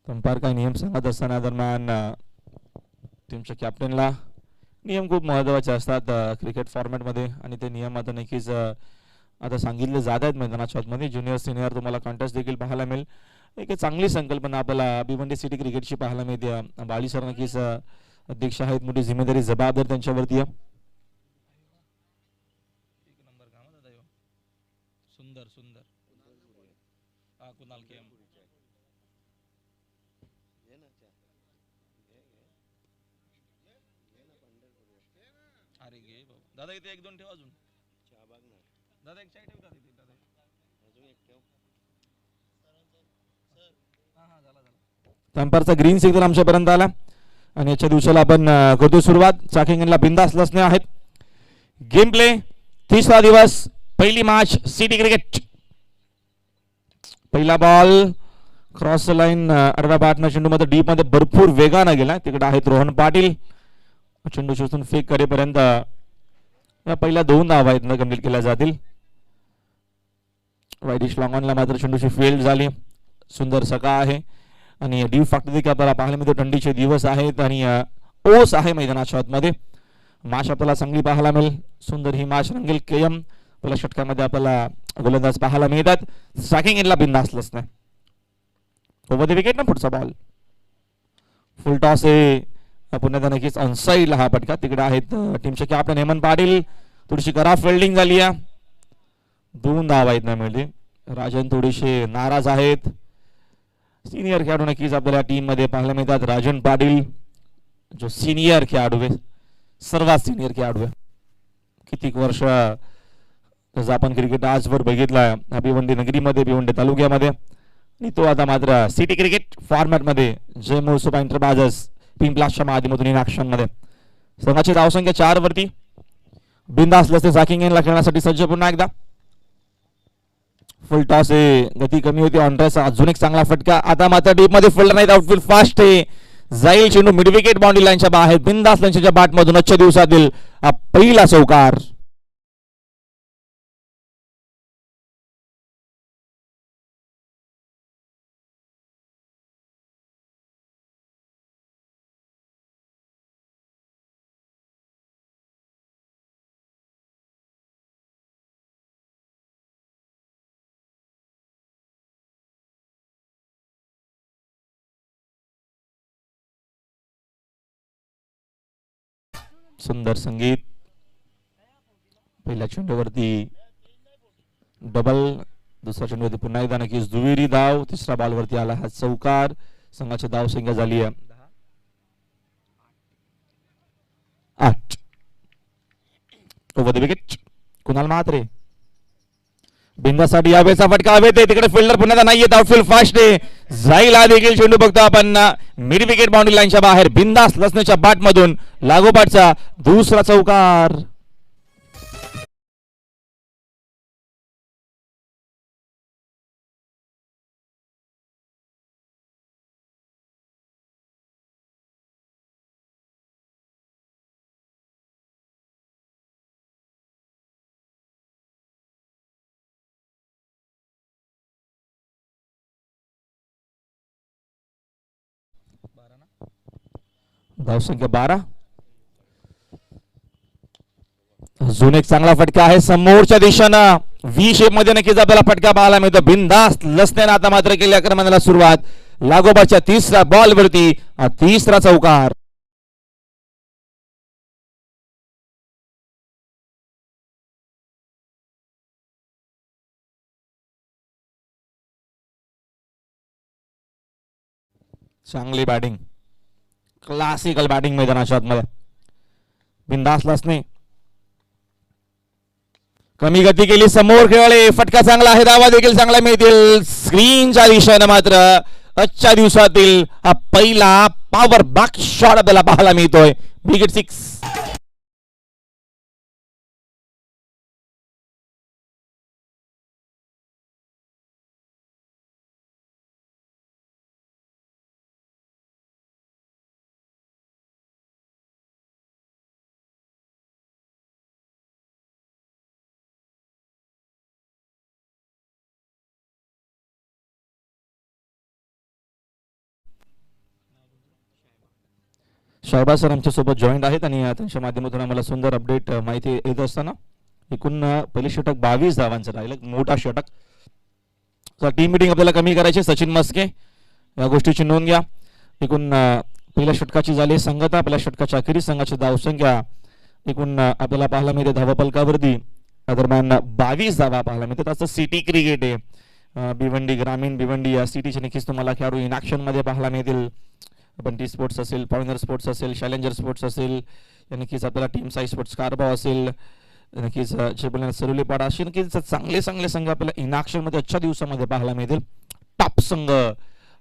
Umpire काही नियम सांगत असताना दरम्यान टीमच्या कॅप्टनला नियम खूप महत्त्वाचे असतात क्रिकेट फॉर्मॅटमध्ये आणि ते नियम आता नक्कीच आता सांगितले जात आहेत मैदानाच्या आतमध्ये. ज्युनियर सिनियर तुम्हाला कॉन्टेस्ट देखील पाहायला मिळेल. एक चांगली संकल्पना आपल्याला भिवंडी सिटी क्रिकेटची पाहायला मिळते. बाळी सर नक्कीच अध्यक्ष आहेत, मोठी जिम्मेदारी जबाबदारी त्यांच्यावरती आहे. सुंदर सुंदर कुणाल के अरे घे भाऊ दादा इथे एक दोन ठेव अजून दादा एक चाय ठेव दादा इथे दादा अजून एक ठेव. अंपायरचा ग्रीन सिग्नल आमच्यापर्यंत आला आणि याच्या दिवसाला आपण करतो सुरुवात. चाकिंगला बिंदास लसणे आहेत. गेम प्ले तिसरा दिवस, पहिली मॅच सिटी क्रिकेट. पहिला बॉल क्रॉस लाईन आडव्या बॅटनं चेंडूमध्ये डीप मध्ये भरपूर वेगानं गेला. तिकडे आहेत रोहन पाटील. चेंडू शोधून फेक करेपर्यंत पहिल्या 2 धावा आहेत कंप्लीट केल्या जातील. वाईडिश लॉंगॉनला मात्र चेंडूची फील्ड झाली. सुंदर सका आहे आणि डीप फॅक्टर देखील आपल्याला पाहायला मिळतो. थंडीचे दिवस आहेत आणि ओस आहे मैदानाच्या आतमध्ये. मॅच आपल्याला चांगली पाहायला मिळेल. सुंदर ही मॅच रंगेल. केएम पहिल्या षटकामध्ये आपल्याला गोलंदाज पाहायला मिळतात. स्ट्रायकिंग एंडला बिंदासलंच नाही. ओव्हर द विकेट ना पुढचा बॉल. फुल टॉस आहे पुन्हा नक्कीच ऑनसाईडला हा फटका. तिकडे आहेत टीमचे कॅप्टन हेमंत पाटील. थोडीशी खराब फिल्डिंग झाली आहे. 2 धावा आहेत नाही मिळते. राजन थोडीशे नाराज आहेत. सिनियर खेळाडू नक्कीच आपल्याला टीम मध्ये पाहायला मिळतात. राजन पाटील जो सिनियर खेळाडू आहे, सर्वात सिनियर खेळाडू आहे. कितीक वर्ष जसं आपण क्रिकेट आजवर बघितला भिवंडी नगरीमध्ये, भिवंडी तालुक्यामध्ये, आणि तो आता मात्र सिटी क्रिकेट फॉर्मॅटमध्ये जय मोसोबा इंटरप्राइजेस पिंपलाशच्या माध्यमातून इन ऍक्शन मध्ये. संघाची धावसंख्या 4 वरती. बिंदास लसते सॅकिंग एंडला खेळण्यासाठी सज्ज पुन्हा एकदा. फुल टॉस आहे, गती कमी होती. ऑनड्रेस अजून एक चांगला फटका. आता मात्र डीप मध्ये फुल नाही, आउटफील्ड फास्ट आहे. जाईल चेंडू मिड विकेट बाउंड्री लाईनच्या बाहेर. बिंदास लंचच्या बॅट मधून आजच्या दिवसातील पहिला चौकार. सुंदर संगीत. पहिल्या चेंडूवरती डबल, दुसऱ्या चेंडूवरती पुन्हा एकदा नक्कीच दुहेरी धाव. तिसऱ्या बॉलवरती आला हा चौकार. संघाची धाव संख्या झाली आहे 8. Over the wicket Kunal Mhatre. बिंदासाठी यावेळेचा फटका हवेत. तिकडे फिल्डर पुन्हा नाही येत. आउटफील्ड फास्ट आहे. जाईल हा देखील चेंडू बघतो आपण मिड विकेट बाउंड्री लाईनच्या बाहेर. बिंदास लसण्याच्या बॅट मधून लागोपाठचा दुसरा चौकार. धावसंख्या 12. अजून एक चांगला फटका आहे समोरच्या दिशेनं. व्ही शेप मध्ये नक्कीच आपल्याला फटका पाहायला मिळतो. बिंदास लसण्यानं आता मात्र केली आक्रमणाला सुरुवात. लागोपाठच्या तिसऱ्या बॉल वरती तिसरा चौकार. चांगली बॅटिंग, क्लासिकल बॅटिंग मैदानाच्या आतमध्ये. बिंदास लसणे कमी गती केली. समोर खेळले, फटका चांगला आहे. धावा देखील चांगला मिळतील. स्क्रीनच्या दिशेनं मात्र आजच्या दिवसातील हा पहिला पॉवर बॅक शॉट आपल्याला पाहायला मिळतोय. विकेट 6. शहबाज सर आमच्यासोबत जॉईंट आहेत आणि त्यांच्या माध्यमातून आम्हाला सुंदर अपडेट माहिती येत असताना एकूण पहिलं षटक 22 धावांचं राहिलं, मोठा षटक. टीम मिटिंग आपल्याला कमी करायची. सचिन मस्के या गोष्टीची नोंद घ्या. एकूण पहिल्या षटकाची झाली संगता. पहिल्या षटकाच्या अखेरीस संघाची धावसंख्या एकूण आपल्याला पाहायला मिळते धावफलकावरती दरम्यान 22 धावा पाहायला मिळतात. असं सिटी क्रिकेट आहे. भिवंडी ग्रामीण, भिवंडी या सिटीचे नक्कीच तुम्हाला खेळाडू इन ॲक्शन मध्ये पाहायला मिळतील. बंटी स्पोर्ट्स असेल, पॉइनर स्पोर्ट्स असेल, चॅलेंजर स्पोर्ट्स असेल, या नक्कीच आपल्याला टीम साई स्पोर्ट्स कारभाव असेल, नक्कीच सरुलीपाडा असे नक्कीच चांगले चांगले संघ आपल्याला इन ॲक्शन मध्ये आजच्या दिवसामध्ये पाहायला मिळतील. टॉप संघ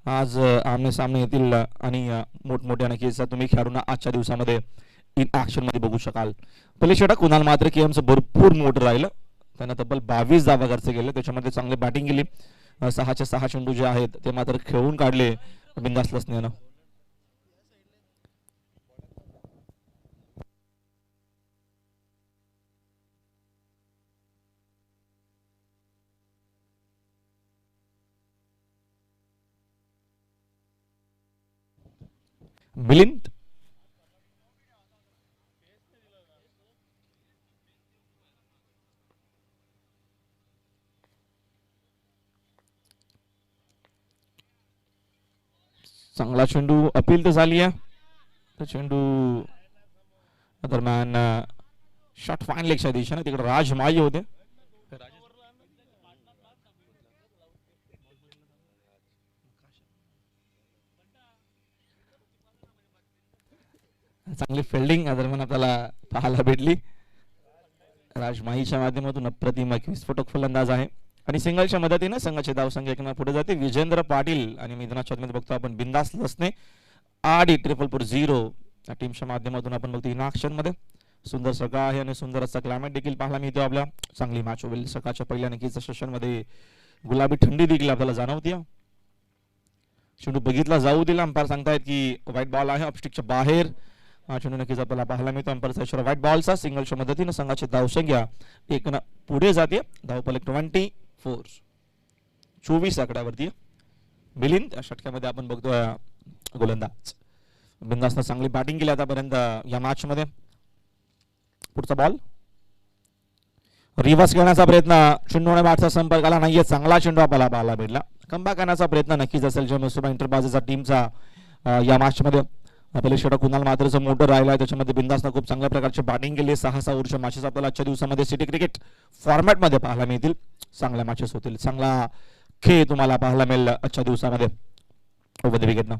आज आमने सामने येतील आणि मोठमोठ्या नक्कीच तुम्ही खेळाडूंना आजच्या दिवसामध्ये इन ॲक्शन मध्ये बघू शकाल. पहिले षटक कुणाल मात्र केएमचं भरपूर मोठं राहिलं. त्यांना तब्बल 22 धावा खर्च केले. त्याच्यामध्ये चांगली बॅटिंग केली. 6चे 6 चेंडू जे आहेत ते मात्र खेळून काढले बिंदास लसण्यानं. मिलिंद चांगला चेंडू अपील तर झाली आहे. चेंडू दरम्यान शॉट फाईन लेगच्या दिशेने तिकडे राज माई होते. चांगली फिल्डिंग दरम्यान आपल्याला पाहायला भेटली. राजमाहीच्या माध्यमातून अप्रतिम विस्फोटक फलंदाज आहे आणि सिंगलच्या मदतीने संघाची धावसंख्या एकूण पुढे जाते. विजेंद्र पाटील आणि मैदानाच्या मध्ये बघतो आपण बिंदास लसणे 8-0 या टीमच्या माध्यमातून आपण बघतो इन ॲक्शन मध्ये. सुंदर सकाळ आहे आणि सुंदर असा क्लायमेट देखील पाहायला मिळतो आपल्या. चांगली मॅच होईल. सकाळच्या पहिल्या नक्कीच सेशन मध्ये गुलाबी थंडी देखील आपल्याला जाणवते. चेंडू बघितला जाऊ दिला. अंपायर सांगतायत की व्हाईट बॉल आहे ऑफस्टिकच्या बाहेर. चेंडू नक्कीच आपल्याला पाहायला मिळतो. अंपायरचा इशारा व्हाईट बॉलचा. सिंगलच्या मदतीने संघाची धावसंख्या एक पुढे जाते. धावफलक 24 आकड्यावरती. मिलिंद या षटकामध्ये आपण बघतोय गोलंदाज बिंदासनं चांगली बॅटिंग केली आतापर्यंत या मॅच मध्ये. पुढचा बॉल रिव्हर्स खेळण्याचा प्रयत्न. चेंडूने बॅटचा संपर्क आला नाहीये. चांगला चेंडू आपल्याला पाहायला भेटला. कमबॅक करण्याचा प्रयत्न नक्कीच असेल जमसुबा इंटरबाजेचा टीमचा या मॅच मध्ये. पहिले षटक कुणाल मात्रचं मोठं राहिलं आहे. त्याच्यामध्ये बिंदासनं खूप चांगल्या प्रकारची बॅटिंग केली. 6 ओव्हरच्या मॅचेस आपल्याला आजच्या दिवसामध्ये सिटी क्रिकेट फॉर्मॅट मध्ये पाहायला मिळतील. चांगल्या मॅचेस होतील. चांगला खेळ तुम्हाला पाहायला मिळेल आजच्या दिवसामध्ये. ओव्हर द विकेट न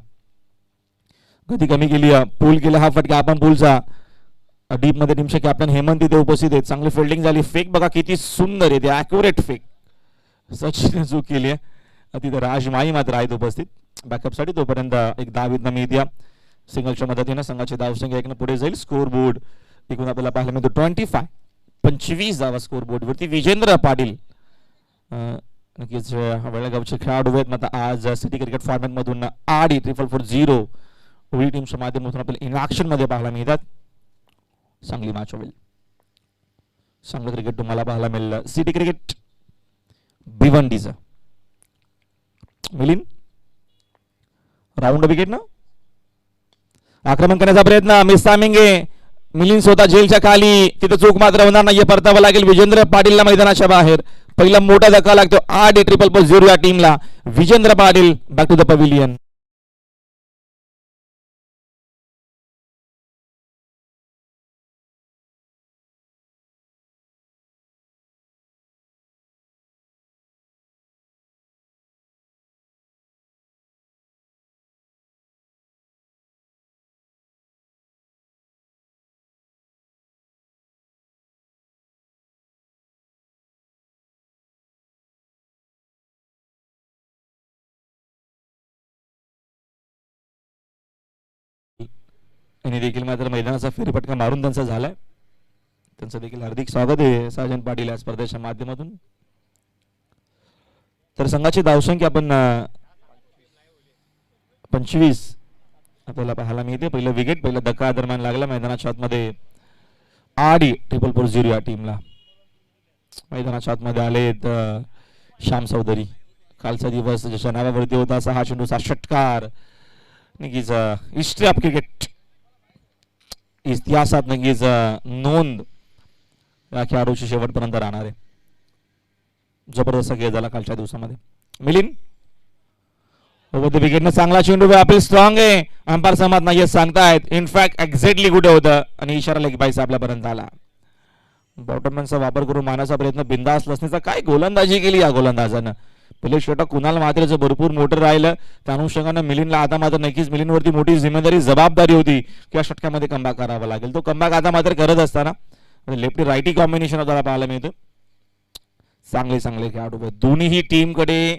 गती कमी केली. पूल केला हा फटका आपण पूलचा. डीप मध्ये टीमचे कॅप्टन हेमंत तिथे उपस्थित आहेत. चांगली फिल्डिंग झाली. फेक बघा किती सुंदर आहे. ॲक्युरेट फेक सचिन चूक केली आहे. तिथे राजमाई मात्र आहेत उपस्थित बॅकअपसाठी. तोपर्यंत एक धावीत मिळते. सिंगलच्या मदतीने संघाची धावसंख्या एकनं पुढे जाईल. स्कोर बोर्ड एकूण आपल्याला पाहायला मिळतो 25 धावा स्कोर बोर्ड वरती. विजेंद्र पाटील नक्कीच वेळगावचे खेळाडू आहेत. मात्र आज सिटी क्रिकेट फॉर्मॅट मधून 8-4-0 ओळी टीमच्या माध्यमातून आपल्याला इन ॲक्शन मध्ये पाहायला मिळतात. चांगली मॅच होईल. चांगलं क्रिकेट तुम्हाला पाहायला मिळेल सिटी क्रिकेट भिवंडीचं. मिलिंद राऊंड विकेट ना आक्रमण करण्याचा प्रयत्न. Miss timing. मिलिंद स्वतः जेलच्या खाली. तिथे चूक मात्र होणार नाहीये. परतावं लागेल विजेंद्र पाटीलला मैदानाच्या बाहेर. पहिला मोठा धक्का लागतो 8-0 या टीमला. Vijendra Patil back to the pavilion. यांनी देखील मात्र मैदानाचा फेरफटका मारून त्यांचा झालाय. त्यांचं देखील हार्दिक स्वागत आहे साजन पाटील या स्पर्धेच्या माध्यमातून. तर संघाची धावसंख्या आपण 25 आपल्याला पाहायला मिळते. पहिलं विकेट पहिला धक्का दरम्यान लागला मैदानाच्या आतमध्ये. 8-4-0 या टीमला. मैदानाच्या आतमध्ये आलेत श्याम चौधरी. कालचा दिवस ज्याच्या नावावरती होता 6 चेंडूचा षटकार. नक्कीच हिस्ट्री ऑफ क्रिकेट इतिहासात नक्कीच नोंद या खेळाडूची शेवटपर्यंत राहणार आहे. जबरदस्त खेळ झाला कालच्या दिवसामध्ये. मिलिंद ओव्हर द विकेटनं चांगला चेंडू, आपली स्ट्रॉंग आहे. अंपायर सहमत नाही सांगतायत. इनफॅक्ट एक्झॅक्टली कुठे होतं आणि इशारा लेग बायचा आपल्यापर्यंत आला. बॉटमॅनचा वापर करून मारण्याचा प्रयत्न बिंदास लसण्याचा, काय गोलंदाजी केली या गोलंदाजानं. पहिले षटक कुणाल मात्रेचं भरपूर मोठं राहिलं, त्या अनुषंगानं मिलिंदला आता मात्र नक्कीच मिलिंदवरती मोठी जिम्मेदारी जबाबदारी होती की या षटकामध्ये कमबॅक करावा लागेल. तो कमबॅक आता मात्र करत असताना लेफ्टी रायटी कॉम्बिनेशन आपल्याला पाहायला मिळतं. चांगले चांगले खेळाडू आहेत दोन्ही टीमकडे,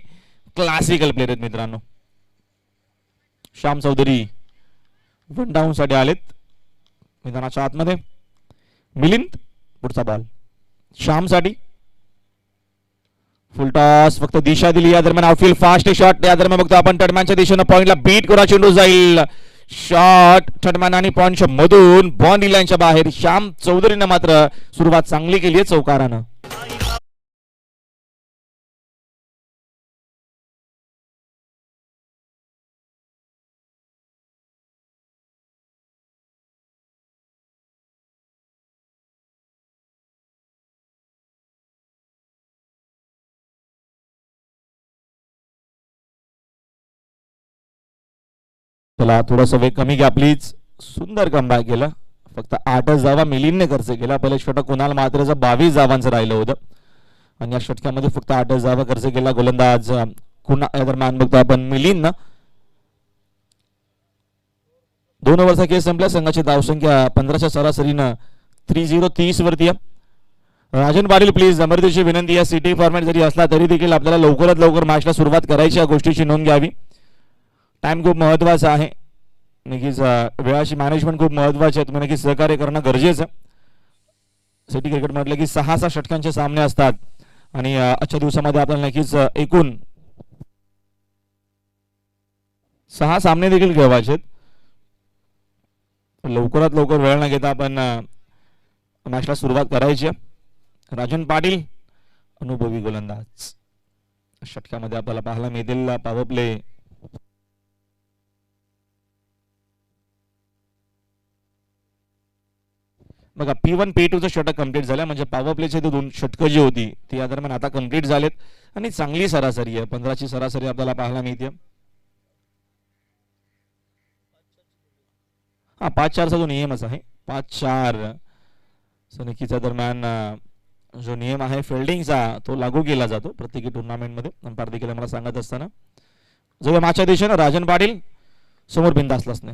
क्लासिकल प्लेयर आहेत मित्रांनो. श्याम चौधरी वन डाऊन साठी आलेत मैदानाच्या आतमध्ये. मिलिंद पुढचा बॉल श्याम साठी, फुल टॉस, फक्त दिशा दिली. या दरम्यान आउटफील्ड फास्ट शॉट, या दरम्यान बघतो आपण टडमॅनच्या दिशेनं पॉइंटला बीट करा, चेंडू जाईल. शॉट टडमॅन आणि पॉइंटच्या मधून बाउंड्री लाईनच्या बाहेर. श्याम चौधरीनं मात्र सुरुवात चांगली केली आहे चौकारानं. त्याला थोडासा वेग कमी घ्या प्लीज. सुंदर कमबॅक केलं, फक्त 8च धावा मिलिंदने खर्च केला. पहिले षटक कुणाल मात्रेचं 22 धावांचं राहिलं होतं आणि या षटकामध्ये फक्त 8च धावा खर्च केला गोलंदाज या दरम्यान बघतो आपण मिलिंद. 2 ओव्हरचा खेळ संपला. संघाची धावसंख्या 15च्या सरासरीनं 30 वरती आहे. राजन पाटील प्लीज अमरदीची विनंती, या सिटी फॉर्मॅट जरी असला तरी देखील आपल्याला लवकरात लवकर मॅचला सुरुवात करायची, या गोष्टीची नोंद घ्यावी. टाइम खूप महत्वाचा आहे, नक्कीच वेळाची मॅनेजमेंट खूप महत्वाची आहे. तुम्ही नक्कीच सहकार्य करणं गरजेचं. सिटी क्रिकेट म्हटलं की 6 षटकांचे सामने असतात आणि आजच्या दिवसामध्ये आपल्याला नक्कीच एकूण 6 सामने देखील खेळवायचे. लवकरात लवकर वेळ न घेता आपण मॅचला सुरुवात करायची. राजन पाटील अनुभवी गोलंदाज षटकामध्ये आपल्याला पाहायला मिळतील. पॉवर प्ले बघा, P1 P2 षटक कंप्लीट झालं, म्हणजे पॉवर प्लेचे 2 षटकं जी होती ती या दरम्यान आता कंप्लीट झालेत आणि चांगली सरासरी आहे. 15ची सरासरी आपल्याला पाहायला मिळते. 5-4चा जो नियमच आहे, 5-4 नक्कीच्या दरम्यान जो नियम आहे फिल्डिंगचा तो लागू केला जातो प्रत्येकी टुर्नामेंटमध्ये. अंपायर देखील मला सांगत असताना जो मागच्या दिशेनं राजन पाटील समोर बिंदास लसणे.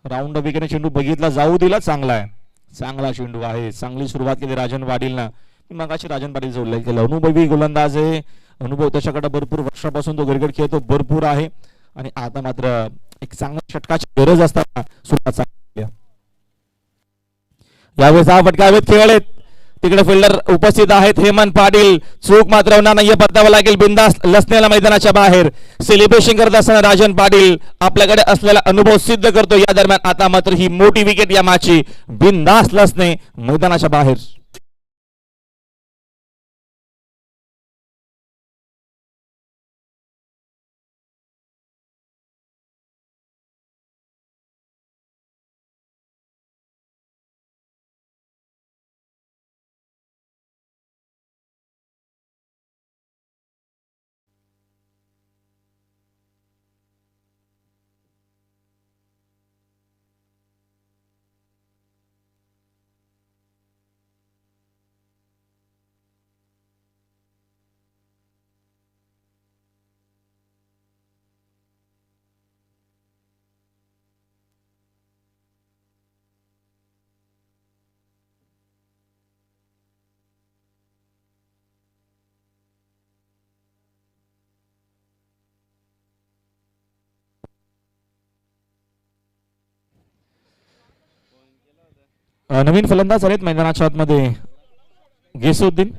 राऊंड विकेटने चेंडू बघितला, जाऊ दिला, चांगला आहे, चांगला चेंडू आहे. चांगली सुरुवात केली राजन पाटीलनं. मगाशी राजन पाटीलचा उल्लेख केला, अनुभवी गोलंदाज आहे, अनुभव त्याच्याकडे भरपूर वर्षापासून तो क्रिकेट खेळतो भरपूर आहे आणि आता मात्र एक चांगल्या षटकाची गरज असताना सुरुवात चांगली. यावेळेस हा फटका हवेत खेळलेत, तिकडे फिल्डर उपस्थित आहेत. हेमंत पाटील चूक मात्र होणार नाहीये, परतावं लागेल बिंदास लसण्याला मैदानाच्या बाहेर. सेलिब्रेशन करत असताना राजन पाटील आपल्याकडे असलेला अनुभव सिद्ध करतो. या दरम्यान आता मात्र ही मोठी विकेट या मॅचची, बिंदास लसणे मैदानाच्या बाहेर. नवीन फलंदाज आहेत मैदानाच्या आतमध्ये. गेसुद्दीन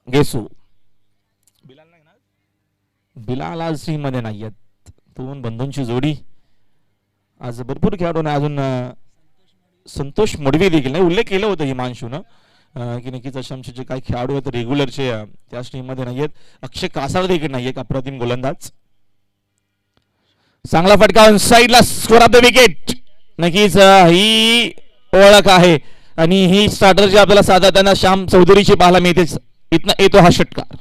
गेसू, बिलाल आज टीम मध्ये नाही आहेत. 2 बंधूंची जोडी आज भरपूर खेळाडूंना अजून संतोष मडवी देखील नाही. उल्लेख केलं होतं हिमांशूनं की नक्कीच असे आमचे जे काही खेळाडू आहेत रेग्युलरचे त्याच टीम मध्ये नाही आहेत. अक्षय कासार देखील नाही एक अप्रतिम गोलंदाज. चांगला फटका साईडला, स्कोर ऑफ द विकेट. नक्कीच ही ओळख आहे आणि ही स्टार्टर जी आपल्याला साधारण श्याम चौधरीची पाहायला मिळतेच. इथनं येतो हा षटकार.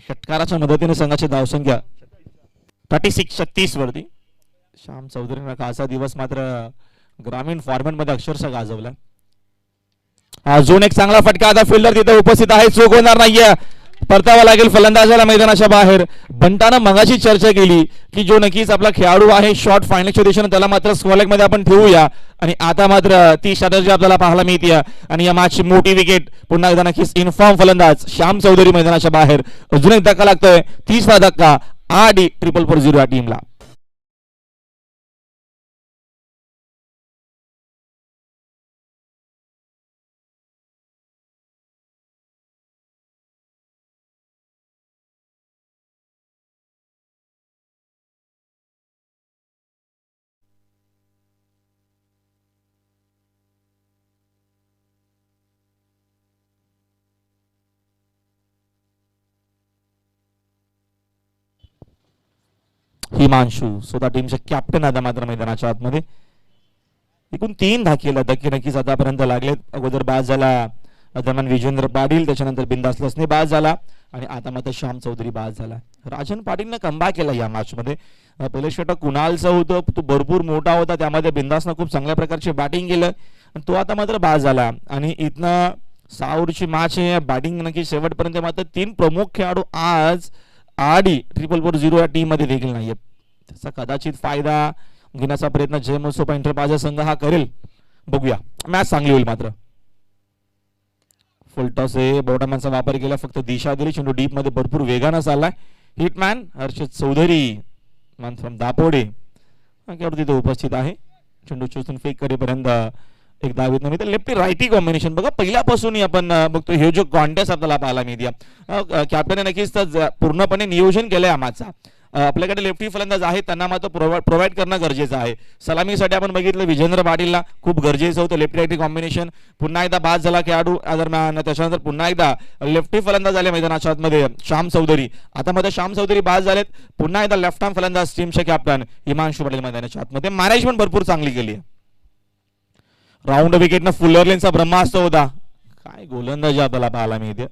षटकाराच्या मदतीने संघाची धावसंख्या 36 वरती. श्याम चौधरीने कालचा दिवस मात्र ग्रामीण फॉर्मॅट मध्ये अक्षरशः गाजवला. अजून एक चांगला फटका आता फिल्डर तिथे उपस्थित आहे, चूक होणार नाहीये. परतावा लागेल फलंदाजाला मैदानाच्या बाहेर. बंटानं मगाशी चर्चा केली की जो नक्कीच आपला खेळाडू आहे शॉर्ट फायनलच्या दिशेने त्याला मात्र स्क्वॉलेग मध्ये आपण ठेवूया आणि आता मात्र ती स्ट्रॅटर्जी आपल्याला पाहायला मिळते आणि या मॅचची मोठी विकेट पुन्हा एकदा नक्कीच इन्फॉर्म फलंदाज श्याम चौधरी मैदानाच्या बाहेर. अजून एक धक्का लागतोय, 30वा धक्का आडी 444 या टीमला. हिमांशू स्वतः टीमचे कॅप्टन आता मात्र मैदानाच्या आतमध्ये. एकूण 3 धक्के नक्कीच आतापर्यंत लागलेत. अगोदर बाद झाला दरम्यान विजेंद्र पाटील, त्याच्यानंतर बिंदास लसने बाद झाला आणि आता मात्र श्याम चौधरी बाद झाला. राजन पाटीलनं कमबॅक केला या मॅच मध्ये. पहिले षटक कुणालचं होतं, तो भरपूर मोठा होता, त्यामध्ये बिंदासनं खूप चांगल्या प्रकारचे बॅटिंग केलं आणि तो आता मात्र बाद झाला. आणि इथनं 6 ओव्हरची मॅच आहे, बॅटिंग नक्की शेवटपर्यंत मात्र 3 प्रमुख खेळाडू आज आडी 444 या टीम मध्ये देखील नाहीये. त्याचा कदाचित फायदा घेण्याचा प्रयत्न जय मसोपा एंटरप्राइजेस संघ हा करेल, बघूया. मॅच चांगली होईल मात्र. फुलटॉस बॉटमॅनचा वापर केला, फक्त दिशा दिली, चेंडू डीप मध्ये भरपूर वेगानं चाललाय. हिटमॅन हर्षद चौधरी मन फ्रॉम दापोडे तिथे उपस्थित आहे. चेंडू चुचून फेक करेपर्यंत एक दावेत नव्हे लेफ्टी रायटी कॉम्बिनेशन बघा पहिल्यापासून आपण बघतो. हे जो कॉन्टेस्ट आपल्याला पाहायला मिळते, कॅप्टनने नक्कीच पूर्णपणे नियोजन केलंय या मॅचचा. आपल्याकडे लेफ्टी फलंदाज आहेत, त्यांना मात्र प्रोव्हाइड करणं गरजेचं आहे. सलामीसाठी आपण बघितलं विजेंद्र पाटीलला खूप गरजेचं होतं लेफ्टी रायटी कॉम्बिनेशन. पुन्हा एकदा बाद झाला खेळाडू दरम्यान, त्याच्यानंतर पुन्हा एकदा लेफ्टी फलंदाज आले मैदानाच्या आतमध्ये श्याम चौधरी. आता मध्ये श्याम चौधरी बाद झालेत, पुन्हा एकदा लेफ्ट हँड फलंदाज टीमचे कॅप्टन हिमांशू पाटील मैदानाच्या आतमध्ये. मॅनेजमेंट भरपूर चांगली केली आहे. राऊंड विकेटनं फुलरलेनचा ब्रह्मास्त्र होता. काय गोलंदाजी आपल्याला पाहायला मिळते.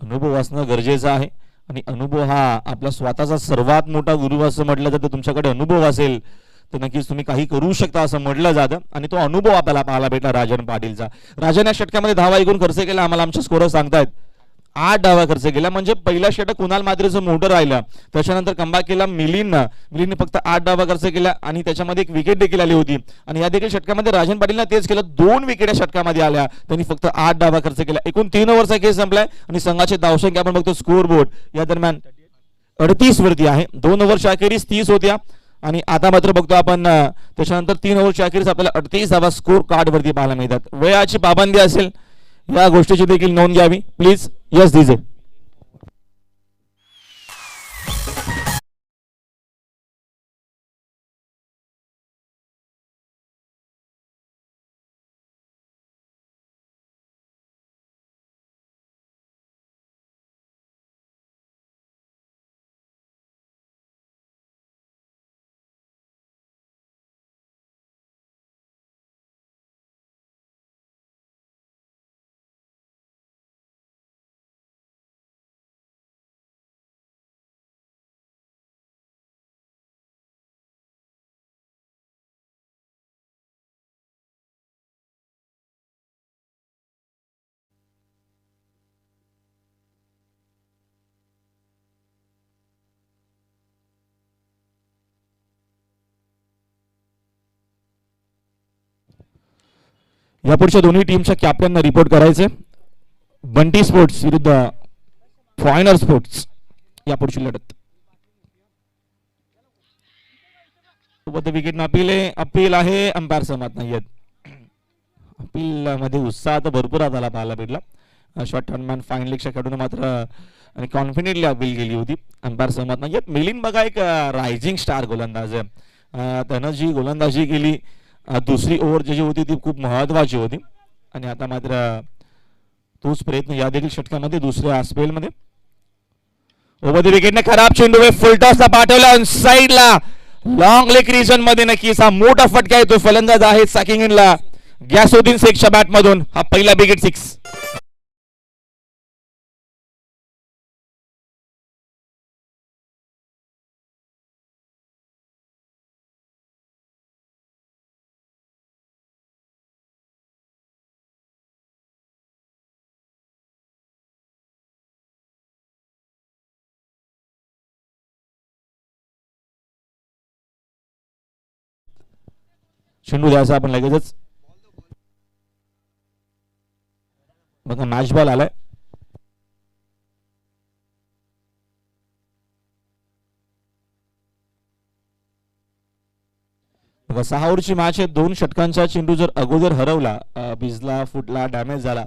अनुभव असणं गरजेचं आहे आणि अनुभव हा आपला स्वतःचा सर्वात मोठा गुरु असं म्हटलं जातं. तुमच्याकडे अनुभव असेल तर नक्कीच तुम्ही काही करू शकता असं म्हटलं जातं आणि तो अनुभव आपल्याला पाहायला भेटला राजन पाटीलचा. राजन या षटकामध्ये धावा ऐकून खर्च केला, आम्हाला आमच्या स्कोर सांगतायत. 8 धावा खर्च केला, म्हणजे पहिला षटक कुणाल मात्रेचं मोठं राहिलं. त्याच्यानंतर कमबॅक केला मिलिंदने फक्त 8 धावा खर्च केला आणि त्याच्यामध्ये एक विकेट देखील आली होती. आणि या देखील षटकामध्ये राजन पाटीलने तेच केलं, 2 विकेट या षटकामध्ये आल्या, त्यांनी फक्त 8 धावा खर्च केला. एकूण 3 ओव्हरचा खेळ संपलाय आणि संघाची धावसंख्या आपण बघतो स्कोर बोर्ड या दरम्यान 38 वरती आहे. 2 ओव्हरच्या अखेरीस 30 होत्या आणि आता मात्र बघतो आपण त्याच्यानंतर 3 ओव्हरच्या अखेरीस आपल्याला 38 धावा स्कोर कार्ड वरती पाहायला मिळतात. वेळाची पाबंदी असेल या गोष्टीची देखील नोंद घ्यावी प्लीज. Yes DJ. यापुढच्या दोन्ही टीमच्या कॅप्टनना रिपोर्ट करायचे. बंटी स्पोर्ट्स विरुद्ध फॉयनर स्पोर्ट्स यापुढची लढत. विकेट अपील आहे, अंपायर सहमत नाहीयेत. अपील मध्ये उत्साह तर भरपूर आपल्याला पाहायला भेटला. शॉर्ट टर्नमॅन फाईन लीगच्या खेळाडूने मात्र आणि कॉन्फिडेंटली अपील केली होती. अंपायर सहमत नाही. मिलिंद बघा एक रायझिंग स्टार गोलंदाज आहे. त्यानं जी गोलंदाजी केली दुसरी ओव्हर जी होती ती खूप महत्त्वाची होती आणि आता मात्र तोच प्रयत्न या देखील षटकामध्ये दुसऱ्या स्पेलमध्ये. ओव्हर द विकेटने खराब चेंडू फुल टॉसला पाठवला साईडला लॉंग लेग रिजन मध्ये. नक्कीच हा मोठा फटका आहे. तो फलंदाज आहे सॅकिंग इनला गॅसोद्दीन शेखच्या बॅट मधून हा पहिला विकेट 6. चेंडू द्यायचा आपण लगेचच. बघा मॅच बॉल आलाय. बघा 6 ओव्हरची मॅच आहे. 2 षटकांचा चेंडू जर अगोदर हरवला, भिजला, फुटला, डॅमेज झाला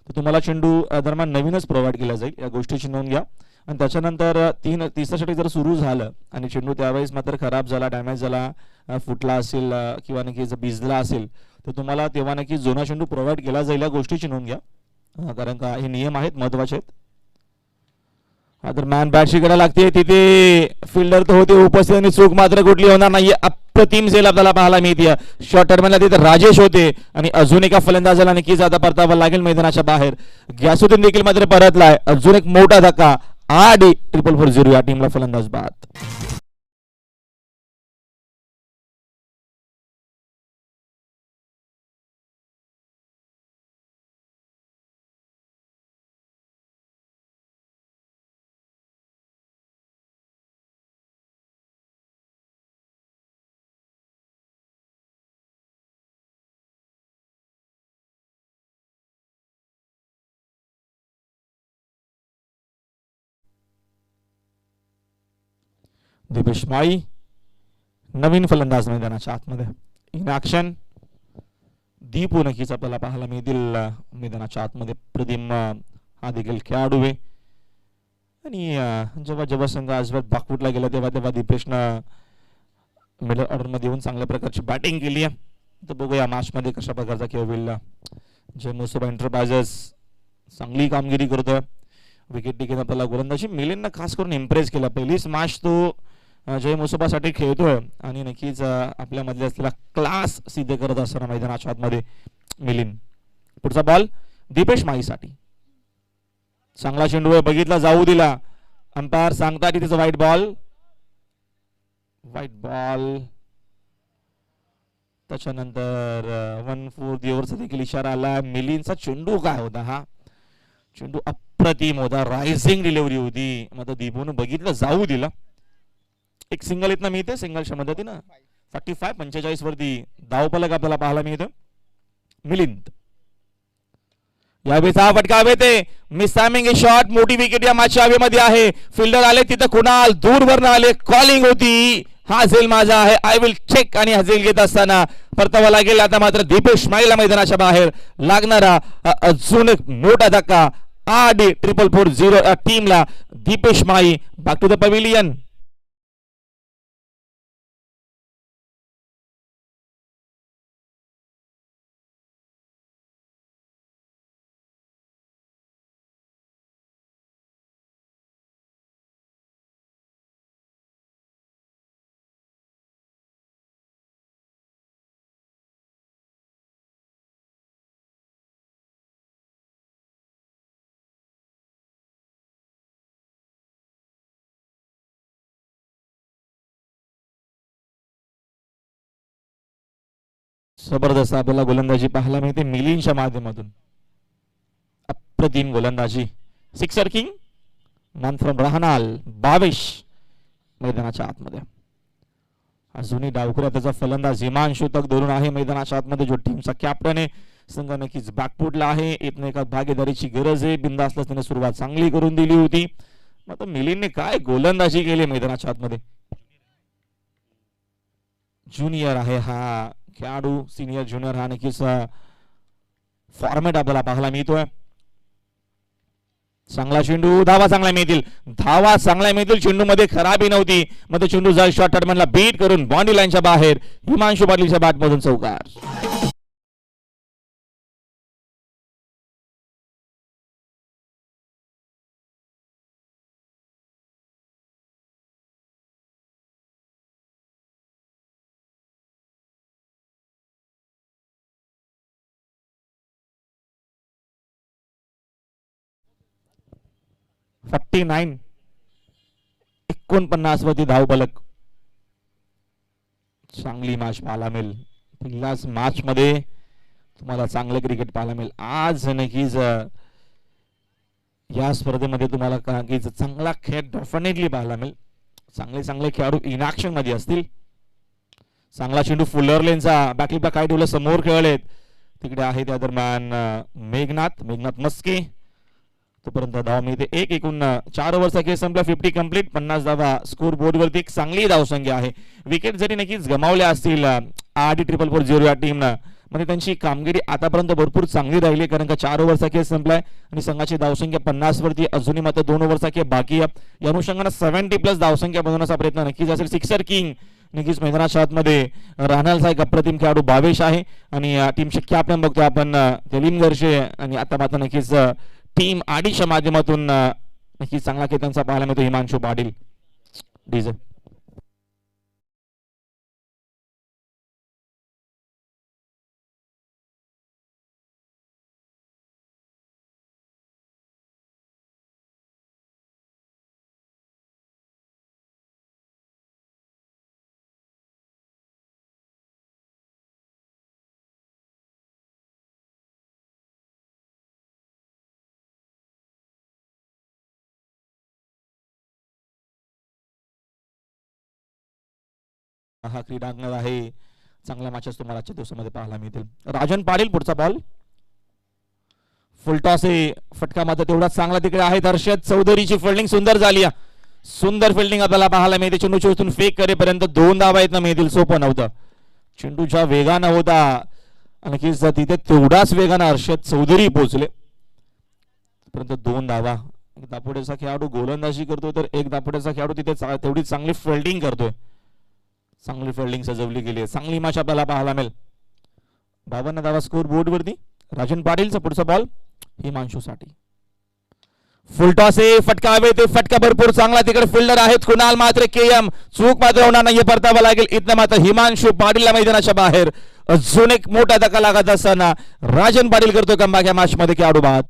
तर तुम्हाला चेंडू दरम्यान नवीनच प्रोव्हाइड केला जाईल. या गोष्टीची नोंद घ्या. आणि त्याच्यानंतर तिसरं षटक जर सुरू झालं आणि चेंडू त्यावेळेस मात्र खराब झाला, डॅमेज झाला, फुटला असेल किंवा नक्की जर भिजला असेल तर तुम्हाला तेव्हा नक्की जुना चेंडू प्रोव्हाइड केला जाईल. या गोष्टीची नोंद घ्या कारण का हे नियम आहेत, महत्वाचे आहेत. तर मॅन बॅटशी करायला लागते तिथे फिल्डर तर होते उपस्थित आणि चूक मात्र कुठली होणार नाही. अप्रतिम झेल आपल्याला पाहायला मिळते. शॉर्ट टर्मला तिथे राजेश होते आणि अजून एका फलंदाजाला नक्कीच आता परतावा लागेल मैदानाच्या बाहेर. गॅसोद्दीन देखील मात्र परतलाय. अजून एक मोठा धक्का. 8 4-4-0 या टीमला फलंदाज बाद. दीपेश माळी नवीन फलंदाज मैदानाच्या आतमध्ये. इन ऍक्शन दीपू नक्कीच आपल्याला पाहायला मिळतील मैदानाच्या आतमध्ये. प्रदीम हा देखील खेळाडू आहे आणि जेव्हा संघ आजवर बाकफुटला गेला तेव्हा दीपेशनं मिडल ऑर्डर मध्ये येऊन चांगल्या प्रकारची बॅटिंग केली आहे. तर बघूया मॅच मध्ये कशा प्रकारचा खेळ होईल. जय मुसोबा एंटरप्राइजेस चांगली कामगिरी करतोय. विकेट टेकिंग आपल्याला गोलंदाजी मिलिंदनं खास करून इम्प्रेस केला. पहिलीच मॅच तो जय मुसोबासाठी खेळतोय आणि नक्कीच आपल्यामधले असलेला क्लास सिद्ध करत असताना मैदानाच्या आतमध्ये मिलिंद. पुढचा बॉल दीपेश माईसाठी. चांगला चेंडू आहे, बघितला, जाऊ दिला. अंपायर सांगतात की तिचं व्हाईट बॉल. त्याच्यानंतर 1/4 ओव्हरचा देखील इशारा आला. मिलिंदचा चेंडू काय होता, हा चेंडू अप्रतिम होता. रायझिंग डिलिव्हरी होती. मात्र दीपून बघितलं, जाऊ दिला. एक सिंगल इथनं मिळते. सिंगलच्या मदतीनं 45 वरती धावफलक आपल्याला पाहायला मिळतं. मिलिंद यावेळेस हा फटका हवेते. Miss timing shot. मोठी विकेट या मॅचच्या हवेमध्ये आहे. फिल्डर आले तिथं, कुणाल दूरवरनं आले. कॉलिंग होती, हा झेल माझा आहे, आय विल चेक. आणि हा झेल घेत असताना परतावा लागेल. आता मात्र दीपेश माईला मैदानाच्या बाहेर लागणारा अजून एक मोठा धक्का. 8 4-4-0 टीमला. दीपेश माई बॅक टू द पवेलियन. जबरदस्त आपल्याला गोलंदाजी पाहायला मिळते मिलिंदच्या माध्यमातून. अप्रतिम गोलंदाजी. सिक्सर किंग मॅन फ्रॉम राहनाल 22 मैदानाच्या आतमध्ये. अजूनही डावखुऱ्या त्याचा फलंदाज हिमांशु तक धरून आहे मैदानाच्या आतमध्ये, जो टीमचा कॅप्टन आहे. संघ नक्कीच बॅकफुटला आहे. इथनं एका भागीदारीची गरज आहे. बिंदासला त्याने सुरुवात चांगली करून दिली होती. मात्र मिलिंदने काय गोलंदाजी केली मैदानाच्या आतमध्ये. ज्युनियर आहे हा खेळाडू. सिनियर ज्युनियर हा नक्कीच फॉर्मॅट आपल्याला पाहायला मिळतोय. चांगला चेंडू, धावा चांगला मिळतील, धावा चांगला मिळतील, चेंडू मध्ये खराबी नव्हती. मग तो चेंडू जर शॉर्ट टर्मिनला बीट करून बाउंड्री लाईनच्या बाहेर हिमांशू पाटीलच्या बॅटमधून चौकार. फट्टी 49 वरती धावफलक. चांगली मॅच पाहायला मिळेल. पहिल्याच मॅच मध्ये तुम्हाला चांगलं क्रिकेट पाहायला मिळेल. आज नक्कीच या स्पर्धेमध्ये तुम्हाला चांगला खेळ डेफिनेटली पाहायला मिळेल. चांगले चांगले खेळाडू इन ऍक्शन मध्ये असतील. चांगला चेंडू फुलर लेनचा बॅकलिपला काय ठेवलं, समोर खेळलेत तिकडे आहे. त्या दरम्यान मेघनाथ मस्के तोपर्यंत धाव मिळते. एकूण 4 ओव्हरचा खेळ संपला. 50 कंप्लीट, 50 धावा स्कोर बोर्ड वरती. एक चांगली धावसंख्या आहे. विकेट जरी नक्कीच गमावल्या असतील RD440 या टीमनं, म्हणजे त्यांची कामगिरी आतापर्यंत भरपूर चांगली राहिली, कारण का 4 ओव्हरचा खेळ संपलाय आणि संघाची धावसंख्या 50 वरती. अजूनही मात्र 2 ओव्हरचा खेळ बाकी आहे. या अनुषंगाने 70+ धावसंख्या बनवण्याचा प्रयत्न नक्कीच असेल. सिक्सर किंग नक्कीच मैदानाच्या आतमध्ये राहण्याचा एक अप्रतिम खेळाडू भावेश आहे आणि टीमचे कॅप्टन बघतो आपण तेलिम गर्शे. आणि आता मात्र नक्कीच टीम आडीच्या माध्यमातून नक्कीच चांगला खेळ त्यांचा पाहायला मिळतो. हिमांशू पाटील डीजे. हा क्रीडांगण आहे. चांगल्या मॅचेस तुम्हाला आजच्या दिवसामध्ये पाहायला मिळतील. राजन पाटील पुढचा बॉल. फुलटॉस आहे. फटका मात्र तेवढा चांगला तिकडे आहे. हर्षद चौधरीची फिल्डिंग सुंदर झाली. सुंदर फिल्डिंग आपल्याला पाहायला मिळते. चेंडूच्या उचलून फेक करेपर्यंत 2 धावा येत मिळतील. सोपं नव्हतं. चेंडूच्या वेगानं होता आणि तिथे तेवढाच वेगानं हर्षद चौधरी पोहोचले. परंतु 2 धावा. दापोड्याचा खेळाडू गोलंदाजी करतोय तर एक दापोड्याचा खेळाडू तिथे तेवढी चांगली फिल्डिंग करतोय. चांगली फिल्डिंग सजवली गेली आहे. चांगली मॅच आपल्याला पाहायला मिळेल. 52 धावा स्कोर बोर्ड वरती. राजन पाटीलचा पुढचा बॉल हिमांशूसाठी. फुलटॉस आहे. फटका हवे ते फटका भरपूर चांगला. तिकडे फिल्डर आहेत कुणाल, मात्र KM चूक मात्र होणार नाही. परतावा लागेल. इथं मात्र हिमांशू पाटीलला मैदानाच्या बाहेर. अजून एक मोठा धक्का लागत असताना राजन पाटील करतो कमबॅक या मॅच मध्ये खेळाडू बाद.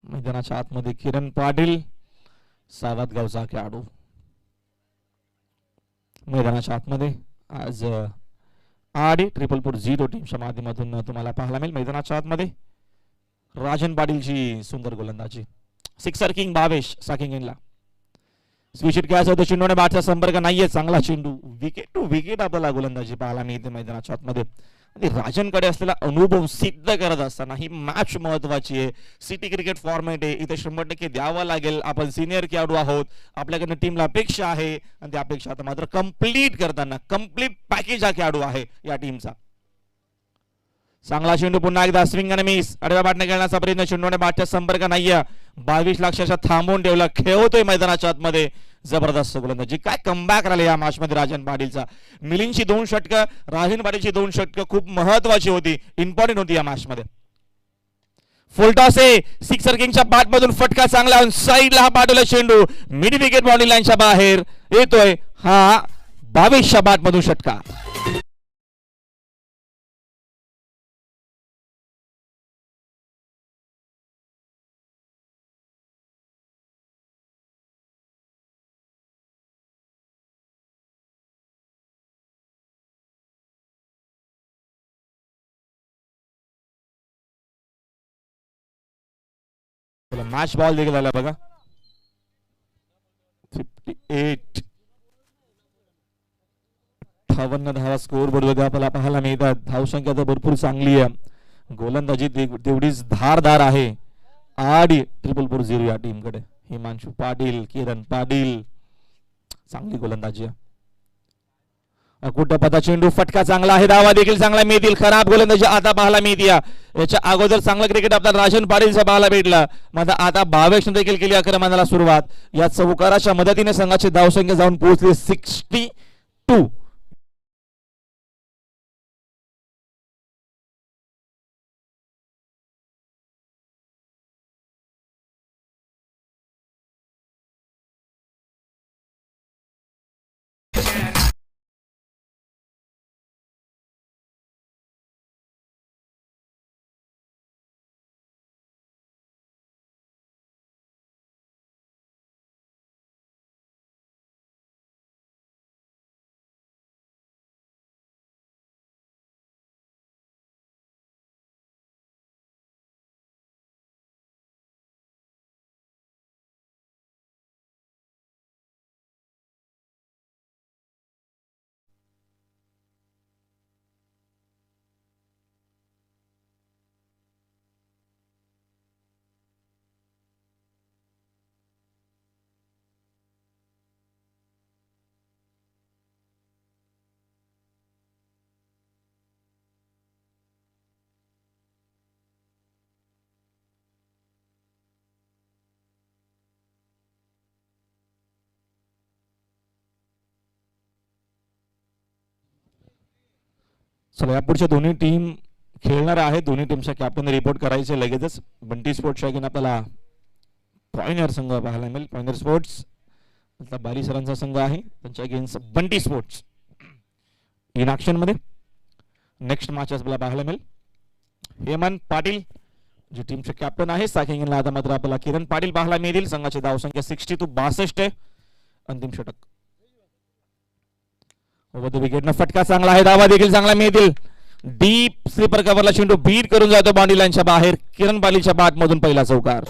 मैदानाच्या आतमध्ये किरण पाटील सावतगावचा खेळाडू मैदानाच्या आतमध्ये आज RD440 टीमच्या माध्यमातून तुम्हाला पाहायला मिळेल. मैदानाच्या आतमध्ये राजन पाटीलची सुंदर गोलंदाजी. सिक्सर किंग भावेश साकिंगला स्विच खेळायचा होता. चेंडूने बॅटचा संपर्क नाहीये. चांगला चेंडू. विकेट टू विकेट आपल्याला गोलंदाजी पाहायला मिळते मैदानाच्या आतमध्ये. राजनकडे असलेला अनुभव सिद्ध करत असताना ही मॅच महत्वाची आहे. सिटी क्रिकेट फॉर्मॅट आहे. इथे 100% द्यावा लागेल. आपण सिनियर खेळाडू आहोत. आपल्याकडनं टीमला अपेक्षा आहे आणि त्या अपेक्षा आता मात्र कंप्लीट करताना कंप्लीट पॅकेज हा खेळाडू आहे या टीमचा. चांगला चेंडू पुन्हा एकदा स्विंग आणि मिस. आडव्या बॅटने खेळण्याचा प्रयत्न. चेंडूने बॅटचा संपर्क नाहीये. 22 लाखाच्या थांबवून ठेवला. खेळतोय मैदानाच्या आतमध्ये. जबरदस्त गोलंदाजी. काय कमबॅक राहिले या मॅच मध्ये राजन पाटीलचा. मिलिंदची 2 षटकं, राजन पाटीलची 2 षटकं खूप महत्वाची होती. इम्पॉर्टंट होती या मॅच मध्ये. फुलटॉस आहे. सिक्सर किंगच्या बॅट मधून फटका चांगला साईडला हा पाठवला चेंडू. मिड विकेट बाउंड्री लाईनच्या बाहेर येतोय. हा 22च्या बॅट मधून षटका. मॅच बॉल देखील आला बघा. 58 58 धावा स्कोर बोर्ड आपल्याला पाहायला मिळतात. धावसंख्या तर भरपूर चांगली आहे. गोलंदाजी तेवढीच धारदार आहे. 8-4-0 या टीमकडे. हिमांशु पाटील, किरण पाटील चांगली गोलंदाजी आहे. कुठपता चेंडू फटका चांगला आहे. धावा देखील चांगला मिळतील. खराब गोलंदाजी आता पाहायला मिळते. याच्या अगोदर चांगलं क्रिकेट आपल्याला राजन पाटीलचा पाहायला भेटला. मात्र आता भावेशने देखील केली आक्रमणाला सुरुवात. या चौकाराच्या मदतीने संघाची धावसंख्या जाऊन पोहोचली 62. चला यापुढच्या दोन्ही टीम खेळणार आहेत. दोन्ही टीमच्या कॅप्टन रिपोर्ट करायचे लगेचच. बंटी स्पोर्ट्स घेऊन आपल्याला पॉइनर संघ पाहायला मिळेल. पॉइनर स्पोर्ट्स बाली सरांचा संघ आहे. त्यांच्या against Bunty sports in action मध्ये नेक्स्ट मॅच आपल्याला पाहायला मिळेल. हेमंत पाटील जी टीमचे कॅप्टन आहे. साकिंगला आता मात्र आपल्याला किरण पाटील पाहायला मिळतील. संघाची धावसंख्या 62 आहे. अंतिम षटक. विकेटनं फटका चांगला आहे. धावा देखील चांगला मिळतील. डीप स्लीपर कव्हरला चेंडू बीट करून जातो बाउंड्री लाईनच्या बाहेर. किरण पाटीलच्या बॅट मधून पहिला चौकार.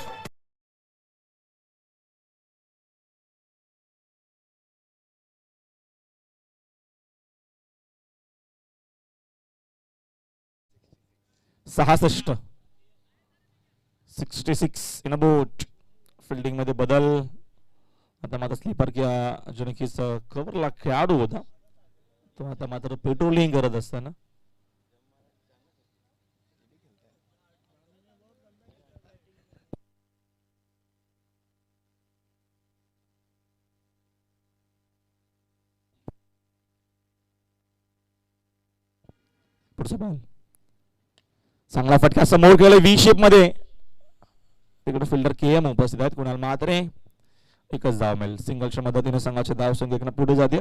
(66) 66 इन अ बोट. फिल्डिंग मध्ये बदल. आता मात्र स्लीपर किंवा जो नक्कीच कव्हरला खेळाडू होता तो आता मात्र पेट्रोलिंग करत असताना पुढचा बॉल चांगला फटका समोर केला व्ही शेप मध्ये. तिकडे फिल्डर केएम उपस्थित आहेत. कुणाल म्हात्रे एकच धाव मिळेल. सिंगलच्या मदतीने संघाची धाव संख्या पुढे जाते.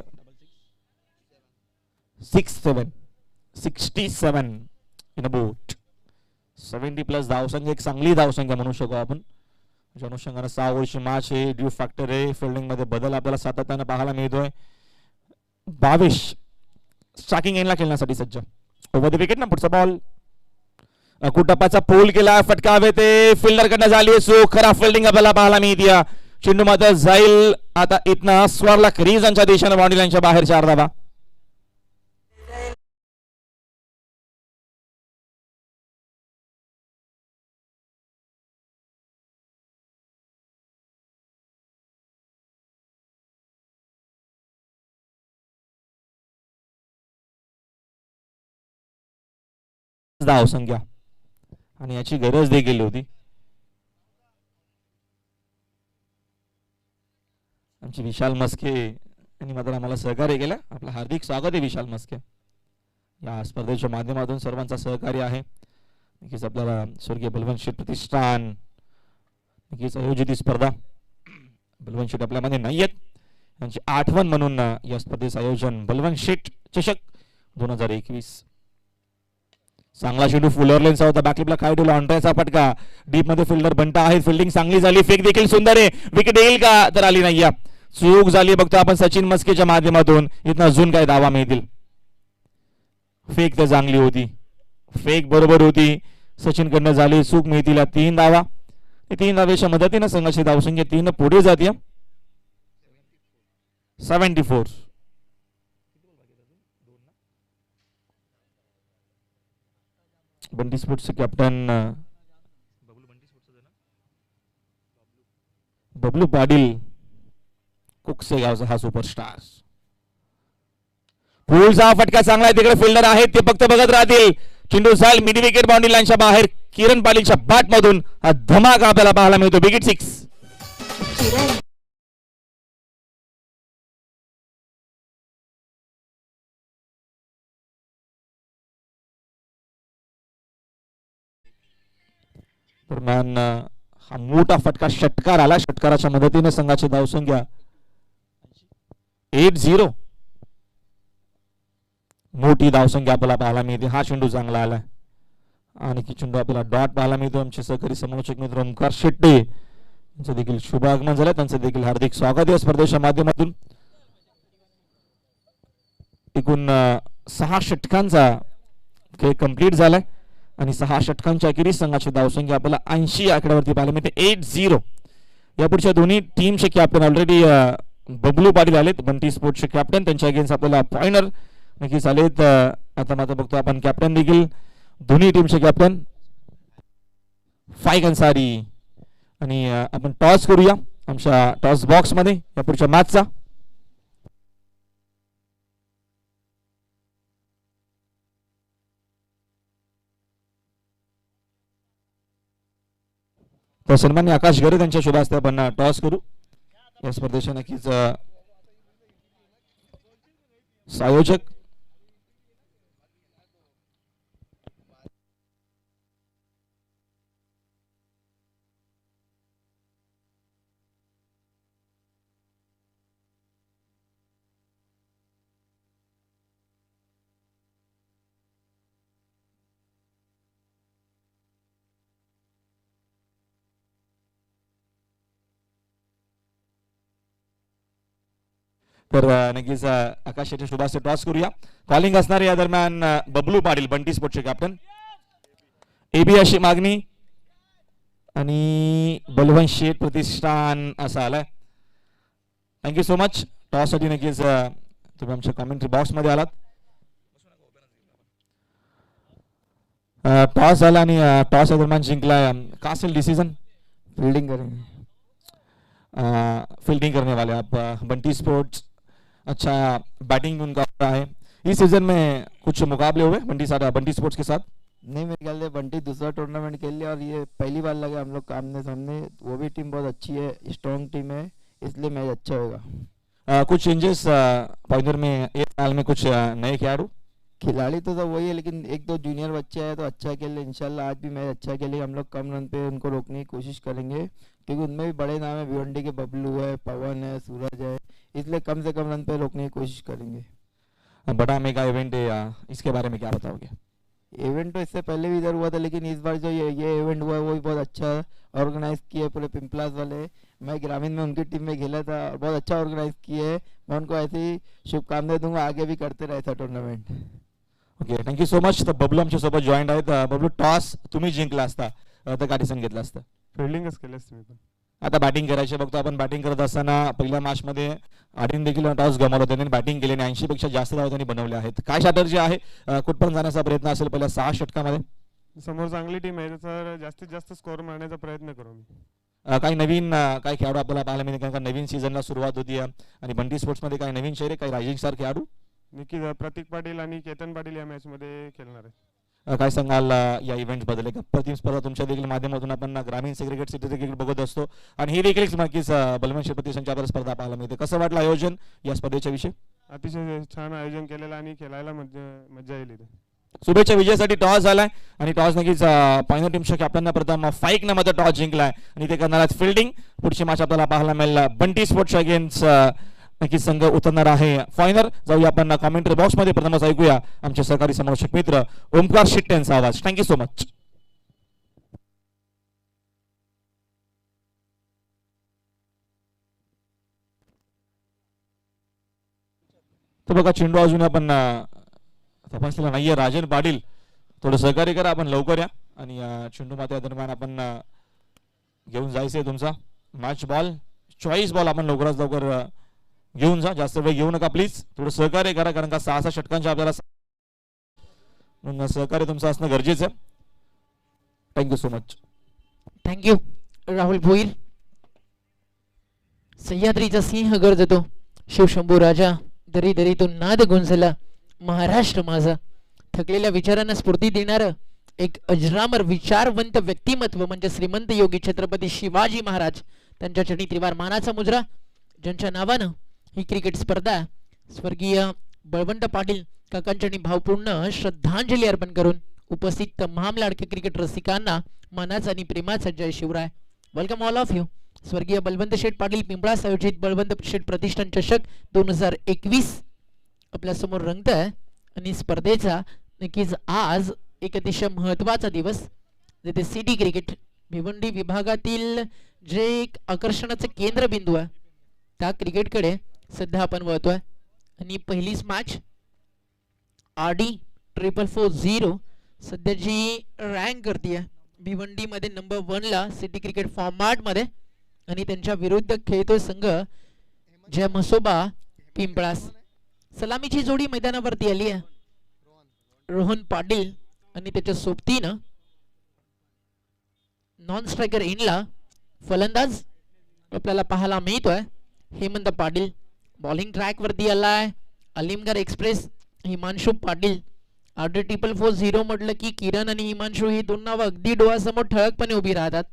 67 इन अ बोट. 70 प्लस धावसंख्या एक चांगली धावसंख्या म्हणू शकतो आपण. ज्या अनुषंगाने 6 ओव्हरची मॅच आहे. ड्यू फॅक्टर आहे. फिल्डिंग मध्ये बदल आपल्याला सातत्याने पाहायला मिळतोय. 22 स्ट्रायकिंग एंडला खेळण्यासाठी सज्ज. ओव्हर द विकेट ना. पुढचा बॉल कुटप्पाचा पोल केला. फटका हवे ते फिल्डर कडनं झाली. सो खरा फिल्डिंग आपल्याला पाहायला मिळते. चेंडू मात्र जाईल आता इथनं स्वरला क्रीजांच्या दिशेने बाउंड्री लाईनच्या बाहेर 4 धावा. धाव संख्या आणि याची गरज देखील होती. आमची विशाल मस्के यांनी मात्र आम्हाला सहकार्य केलं. आपलं हार्दिक स्वागत आहे विशाल मस्के. या स्पर्धेच्या माध्यमातून सर्वांचा सहकार्य आहे. नक्कीच आपल्याला स्वर्गीय बलवंत शेठ प्रतिष्ठान नक्कीच आयोजित ही स्पर्धा. बलवंत शेठ आपल्यामध्ये नाही आहेत. यांची आठवण म्हणून या स्पर्धेचं आयोजन बलवंत शेठ चषक 2021. चांगला चेंडू फुलर लेनचा होता. बॅकलिपला काय ठेवला. ऑनट्रायचा फटका. डीप मध्ये फिल्डर बंटा आहे. फिल्डिंग चांगली झाली. फेक देखील सुंदर आहे. विकेट येईल का तर आली नाही. चूक झाली बघतो आपण सचिन मस्केच्या माध्यमातून. इथं अजून काय धावा मिळतील. फेक तर चांगली होती. फेक बरोबर होती. सचिन कडनं झाली चूक. मिळतील 3 धावा. तीन धावेच्या मदतीने संघाची धावसंख्या 3 पुढे जाते. 74. बंटी स्पोर्ट्सचे कॅप्टन बबलू पाटील, कुकसे गावचा हा सुपरस्टार. पुढचा फटका चांगला आहे, तिकडे फिल्डर आहेत ते फक्त बघत राहतील. चेंडू जाईल मिड विकेट बाउंड्री लाईनच्या बाहेर. किरण पाटीलच्या बॅट मधून हा धमाका आपल्याला पाहायला मिळतो. विकेट 6. दरम्यान हा मोठा फटका षटकार आला. षटकाराच्या मदतीने संघाची धावसंख्या 8-0. मोठी धावसंख्या आपल्याला पाहायला मिळते. हा चेंडू चांगला आला आणि चेंडू आपल्याला डॉट पाहायला मिळतो. आमचे सहकारी समालोचक मित्र ओमकार शेट्टे यांचं देखील शुभ आगमन झालं. त्यांचं देखील हार्दिक स्वागत या स्पर्धेच्या माध्यमातून. एकूण 6 षटकांचा खेळ कंप्लीट झालाय आणि 6 षटकांच्या अखेरीस संघाची धावसंख्या आपल्याला 80 आकड्यावरती पाहायला मिळते. 8-0. या पुढच्या दोन्ही टीमचे कॅप्टन ऑलरेडी बबलू पाटील आलेत, बंटी स्पोर्ट्सचे कॅप्टन. त्यांच्या अगेन्स्ट आपल्याला पॉइंटर नक्कीच आलेत. आता मात्र बघतो आपण कॅप्टन देखील दोन्ही टीमचे कॅप्टन फाईक अन्सारी. आणि आपण टॉस करूया आमच्या टॉस बॉक्स मध्ये या पुढच्या मॅचचा. तर सन्मान्य आकाश गरे त्यांच्या शुभ हस्ते आपण टॉस करू. या स्पर्धेच्या नक्कीच संयोजक तर नक्कीच आकाश शेट्टी शुभ हस्ते टॉस करूया. कॉलिंग असणार या दरम्यान बबलू पाटील बंटी स्पोर्ट्सचे कॅप्टन. एबी अशी मागणी आणि बलवंत शेठ प्रतिष्ठान असा आलाय. Thank you so much. टॉस साठी नक्कीच तुम्ही आमच्या कमेंट्री बॉक्स मध्ये आलात. टॉस झाला आणि टॉस या दरम्यान जिंकला कासल डिसीजन. फील्डिंग करने वाले आप बंटी स्पोर्ट्स. अच्छा बैटिंग उनका है. इस सीजन में कुछ मुकाबले हुए बंटी स्पोर्ट्स के साथ? नहीं, मेरे ख्याल से बंटी दूसरा टूर्नामेंट खेल लिया और ये पहली बार लगे हम लोग आमने सामने. वो भी टीम बहुत अच्छी है, स्ट्रॉन्ग टीम है, इसलिए मैच अच्छा होगा. कुछ चेंजेस पॉइंटर में एक साल में कुछ नए खिलाड़ी तो सब वही है, लेकिन एक दो जूनियर बच्चे हैं तो अच्छा खेले. इंशाल्लाह आज भी मैच अच्छा खेले. हम लोग कम रन पे उनको रोकने की कोशिश करेंगे क्योंकि उनमें भी बड़े नाम है. भिवंडी के बबलू है, पवन है, सूरज है, इसलिए कम से कम रन पे रोकने की कोशिश करेंगे. बड़ा मेगा इवेंट है, इसके बारे में क्या बताओगे? इवेंट तो इससे पहले भी इधर हुआ था, लेकिन इस बार जो ये इवेंट हुआ है वो भी बहुत अच्छा ऑर्गेनाइज किया है पूरे पिंपलास वाले. मैं ग्रामीण में उनकी टीम में खेला था और बहुत अच्छा ऑर्गेनाइज किए है. मैं उनको ऐसे ही शुभकामनाएं दूंगा, आगे भी करते रहे ऐसा tournament. Okay, thank you so much. तर बबलू आमच्या सोबत जॉईंट आहेत. बबलू, टॉस तुम्ही जिंकला असता तर काय डिसिजन घेतला असतं? फिल्डिंगच केली असती मी पण. आता बॅटिंग करायची. बघतो आपण बॅटिंग करत असताना पहिल्या मॅच मध्ये आडीन देखील टॉस गमावला. त्यांनी बॅटिंग केली आणि 80 पेक्षा जास्त धावा त्यांनी बनवल्या आहेत. काय स्ट्रॅटर्जी आहे, कुठपर्यंत जाण्याचा प्रयत्न असेल पहिल्या 6 षटकामध्ये? समोर चांगली टीम आहे तर जास्तीत जास्त स्कोअर मारण्याचा प्रयत्न करू मी. काही नवीन काही खेळाडू आपल्याला पाहायला मिळते, कारण नवीन सीझनला सुरुवात होती आणि बंटी स्पोर्ट्स मध्ये काही नवीन चेहरे, काही रायझिंग स्टार खेळाडू? नक्की प्रतीक पाटील आणि केतन पाटील या मॅच मध्ये खेळणार आहे. काय सांगाल या इव्हेंट बद्दल? एक अप्रतिम स्पर्धा तुमच्या देखील माध्यमातून आपण ग्रामीण सेग्रिगेट सिटी देखील बघत असतो आणि ही देखील नक्कीच बलवंत शेठ प्रतिष्ठानच्या स्पर्धा पाहायला मिळते. कसं वाटलं आयोजन या स्पर्धेच्या विषयी? अतिशय छान आयोजन केलेलं आणि खेळायला मजा येईल इथे. शुभेच्छा. विजयासाठी टॉस झालाय आणि टॉस नक्कीच फायनल टीमच्या कॅप्टनना प्रथम फाईक न मध्ये टॉस जिंकलाय आणि ते करणार आहेत फिल्डिंग. पुढची मॅच आपल्याला पाहायला मिळेल बंटी स्पोर्ट्स अगेन्स्ट नक्कीच संघ उतरणार आहे फायनल. जाऊया आपण कमेंट्री बॉक्स मध्ये. प्रथमच ऐकूया आमचे सहकारी समालोचक मित्र ओमकार शेट्टे यांचा आवाज. Thank you so much. तर बघा, चेंडू अजून आपण तपासलेला नाहीये. राजन पाटील थोडं सहकार्य करा, आपण लवकर या आणि चेंडू मात्या दरम्यान आपण घेऊन जायचंय तुमचा मॅच बॉल चॉईस बॉल आपण लवकरात लवकर घेऊन जा. जास्त वेळ घेऊ नका प्लीज. थोडं सहकार्य करा कारण का 6 षटकांच्या आपल्याला सहकार्य तुमचं असणं गरजेचं आहे. Thank you so much. Thank you Rahul Bhoir. सह्याद्रीचा सिंह गरजतो शिवशंभू राजा दरी दरीतून नाद गुंजला महाराष्ट्र माझा. थकलेल्या विचारांना स्फूर्ती देणारं एक अजरामर विचारवंत व्यक्तिमत्व म्हणजे श्रीमंत योगी छत्रपती शिवाजी महाराज. त्यांच्या चरणी त्रिवार मानाचा मुजरा, ज्यांच्या नावानं ही क्रिकेट स्पर्धा स्वर्गीय बळवंत पाटील काकांच्या भावपूर्ण श्रद्धांजली अर्पण करून उपस्थित तमाम लाडके क्रिकेट रसिकांना मानाचा आणि प्रेमाचा जय Shivray. Welcome all of you. स्वर्गीय बलवंत शेठ पाटील पिंपळास आयोजित बळवंत शेठ प्रतिष्ठान चषक 2021 आपल्या समोर रंगत आहे आणि स्पर्धेचा नक्कीच आज एक अतिशय महत्त्वाचा दिवस, जिथे सिटी क्रिकेट भिवंडी विभागातील जे एक आकर्षणाचे केंद्रबिंदू आहे त्या क्रिकेटकडे सध्या आपण वळतोय. आणि पहिलीच मॅच RD 440 सध्या जी रँक करते भिवंडीमध्ये नंबर 1 ला सिटी क्रिकेट फॉर्मॅटमध्ये आणि त्यांच्या विरुद्ध खेळतोय संघ जय मसोबा पिंपळास. सलामीची जोडी मैदानावरती आली आहे. रोहन पाटील आणि त्याच्या सोबतीनं नॉन स्ट्रायकर इनला फलंदाज आपल्याला पाहायला मिळतोय हेमंत पाटील. बॉलिंग ट्रॅक वरती आलाय अलिमगड एक्सप्रेस हिमांशु पाटील. RD 440 म्हटलं की किरण आणि हिमांशु ही दोन नावं अगदी डोळ्यासमोर ठळकपणे उभी राहतात.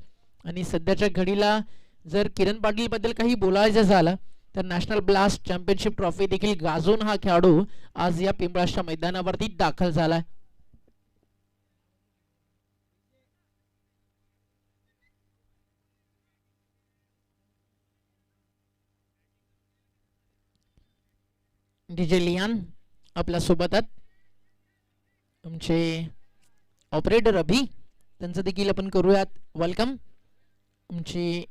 आणि सध्याच्या घडीला जर किरण पाटील बद्दल काही बोलायचं झालं तर नॅशनल ब्लास्ट चॅम्पियनशिप ट्रॉफी देखील गाजून हा खेळाडू आज या पिंपळासच्या मैदानावरती दाखल झालाय. डीजे लियान आपल्या सोबत आहेत. आमचे ऑपरेटर अभि त्यांचं देखील आपण करूयात वेलकम. आमची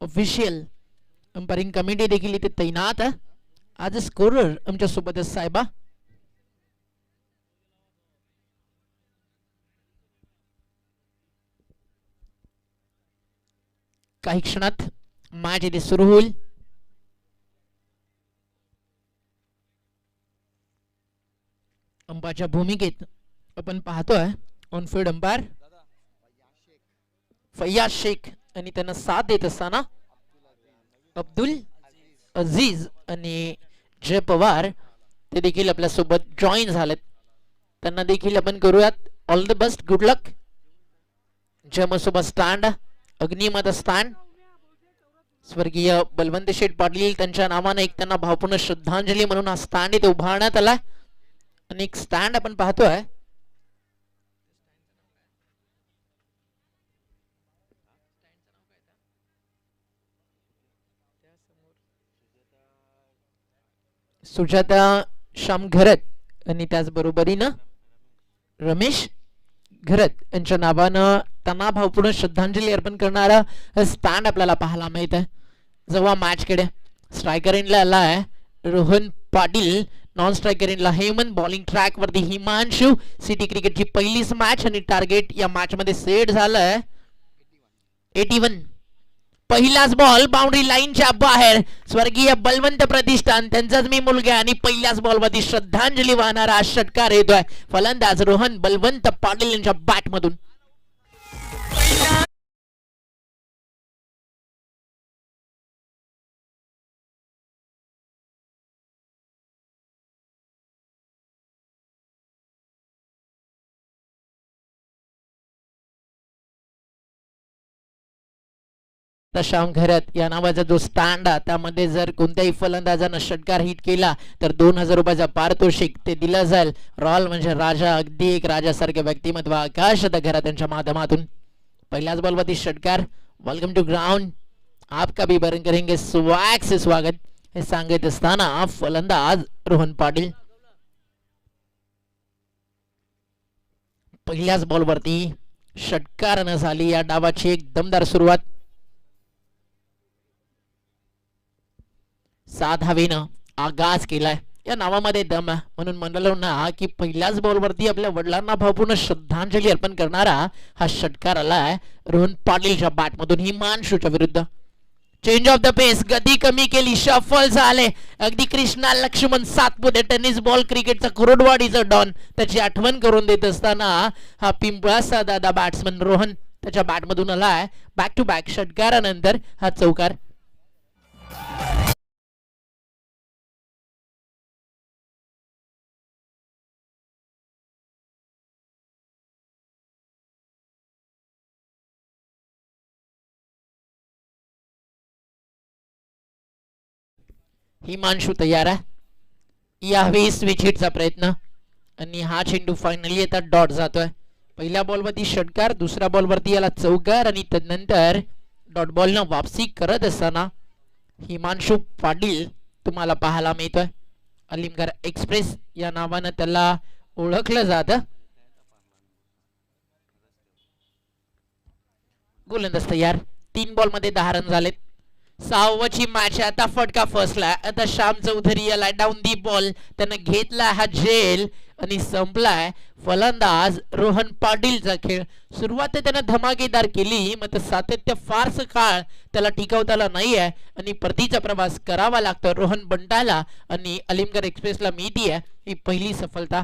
ऑफिशियल अंपायरिंग कमिटी देखील इथे तैनात आहे. आज स्कोरर आमच्या सोबत आहे साहेबा. काही क्षणात मॅच इथे सुरू होईल. अंपायरच्या भूमिकेत आपण पाहतोय ऑनफिल्ड अंपायर फैयाज शेख आणि त्यांना साथ देत असताना अब्दुल अजीज आणि जय पवार ते देखील आपल्या सोबत जॉईन झालेत. त्यांना देखील आपण करूयात all the best, good luck. जय मसोबा स्टँड अग्निमाता स्टँड स्वर्गीय बलवंत शेठ पाटील त्यांच्या नावाने एक त्यांना भावपूर्ण श्रद्धांजली म्हणून हा स्टँड इथे उभारण्यात आला. आणि एक स्टँड आपण पाहतोय सुजाता श्याम घरत आणि त्याचबरोबरीनं रमेश घरत यांच्या नावानं त्यांना भावपूर्ण श्रद्धांजली अर्पण करणारा स्टँड आपल्याला पाहायला मिळत आहे. जेव्हा मॅच कडे स्ट्रायकर इनला आला आहे रोहन पाटील, नॉन स्ट्रायकर इनला हेमंत, बॉलिंग ट्रॅक वरती हिमांशु. सिटी क्रिकेटची पहिलीच मॅच आणि टार्गेट या मॅच मध्ये सेट झालंय 81. पहिलाच बॉल बाउंड्री लाईनच्या बाहेर. स्वर्गीय बलवंत प्रतिष्ठान त्यांचाच मी मुलगा आणि पहिल्याच बॉल वरती श्रद्धांजली वाहणारा षटकार येतोय फलंदाज रोहन बलवंत पाटील यांच्या बॅट मधून. श्याम घरत या नावाचा जो स्टँड आहे त्यामध्ये जर कोणत्याही फलंदाजानं षटकार हिट केला तर 2000 रुपयाचा पारितोषिक ते दिलं जाईल. रॉल म्हणजे राजा, अगदी एक राजासारखे व्यक्तिमत्व आकाश घरात त्यांच्या माध्यमातून. पहिल्याच बॉलवरती षटकार. वेलकम टू ग्राउंड, आपका भी बरन करेंगे स्वैग से स्वागत हे सांगत असताना फलंदाज रोहन पाटील. पहिल्याच बॉलवरती षटकार झाली. या डावाची एक दमदार सुरुवात. 6 धावेनं आगाज केलाय या नावामध्ये दम आहे. म्हणून म्हणालो ना की पहिल्याच बॉलवरती आपल्या वडिलांना भावपूर्ण श्रद्धांजली अर्पण करणारा हा षटकार आलाय रोहन पाटीलच्या बॅटमधून हिमांशूच्या विरुद्ध. चेंज ऑफ द पेस, गती कमी केली, शफल झाले. अगदी कृष्णा लक्ष्मण सातपुते टेनिस बॉल क्रिकेटचा कुरुडवाडीचा डॉन त्याची आठवण करून देत असताना हा पिंपळाचा दादा बॅट्समन रोहन त्याच्या बॅटमधून आलाय बॅक टू बॅक षटकारानंतर हा चौकार. हिमांशू तयार आहे. यावेळी स्विच हिटचा प्रयत्न आणि हा चेंडू फायनली आता डॉट जातोय. पहिल्या बॉलवरती षटकार, दुसऱ्या बॉलवरती याला चौकार आणि त्यानंतर डॉट बॉलनं वापसी करत असताना हिमांशू पाटील तुम्हाला पाहायला मिळतोय. अलिमगड एक्सप्रेस या नावानं त्याला ओळखलं जातं. गोलंदाज तयार. 3 बॉलमध्ये 10 रन झालेत. 6वीची मॅच आता फटका फसला. आता श्याम चौधरी याला डाऊन दी बॉल त्यानं घेतला हा झेल आणि संपलाय फलंदाज रोहन पाटीलचा खेळ. सुरुवात त्यानं धमाकेदार केली, मात्र सातत्य फारस काळ त्याला टिकवता आला नाहीये आणि परतीचा प्रवास करावा लागतो रोहन बंटाला आणि अलिमगड एक्सप्रेसला मिळतीये ही पहिली सफलता.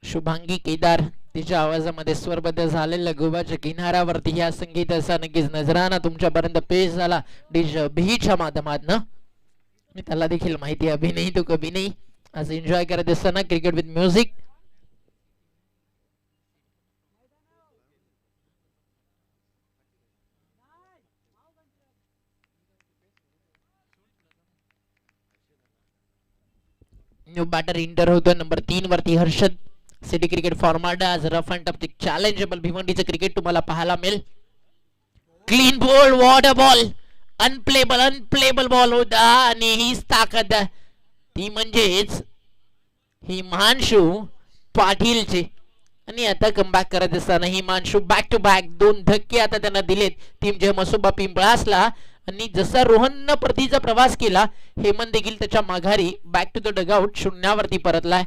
शुभांगी केदार तिच्या आवाजामध्ये स्वरबद्ध झालेल्या गोव्याच्या किनाऱ्यावरती ह्या संगीताचा नक्कीच नजराना तुमच्यापर्यंत पेश झाला डिश बीच्या माध्यमातून. आणि त्याला देखील माहिती अभि नाही तो कभी नाही आज एन्जॉय करत असताना cricket with music. New batter enter होतो नंबर 3 वरती हर्षद. सिटी क्रिकेट फॉर्मॅट आज रफ अँड टफ चॅलेंजेबल भिवंडीचं क्रिकेट तुम्हाला पाहायला मिळेल. Clean ball, water ball, unplayable ball होता आणि हीच ताकद ती म्हणजेच हिमांशू पाटीलची. आणि आता कमबॅक करत असताना हिमांशू बॅक टू बॅक 2 धक्के आता त्यांना दिलेत टीम जे मसोबा पिंपळासला. आणि जसा रोहननं परतीचा प्रवास केला हेमंत देखील त्याच्या माघारी बॅक टू द डगआउट शून्यावरती परतलाय.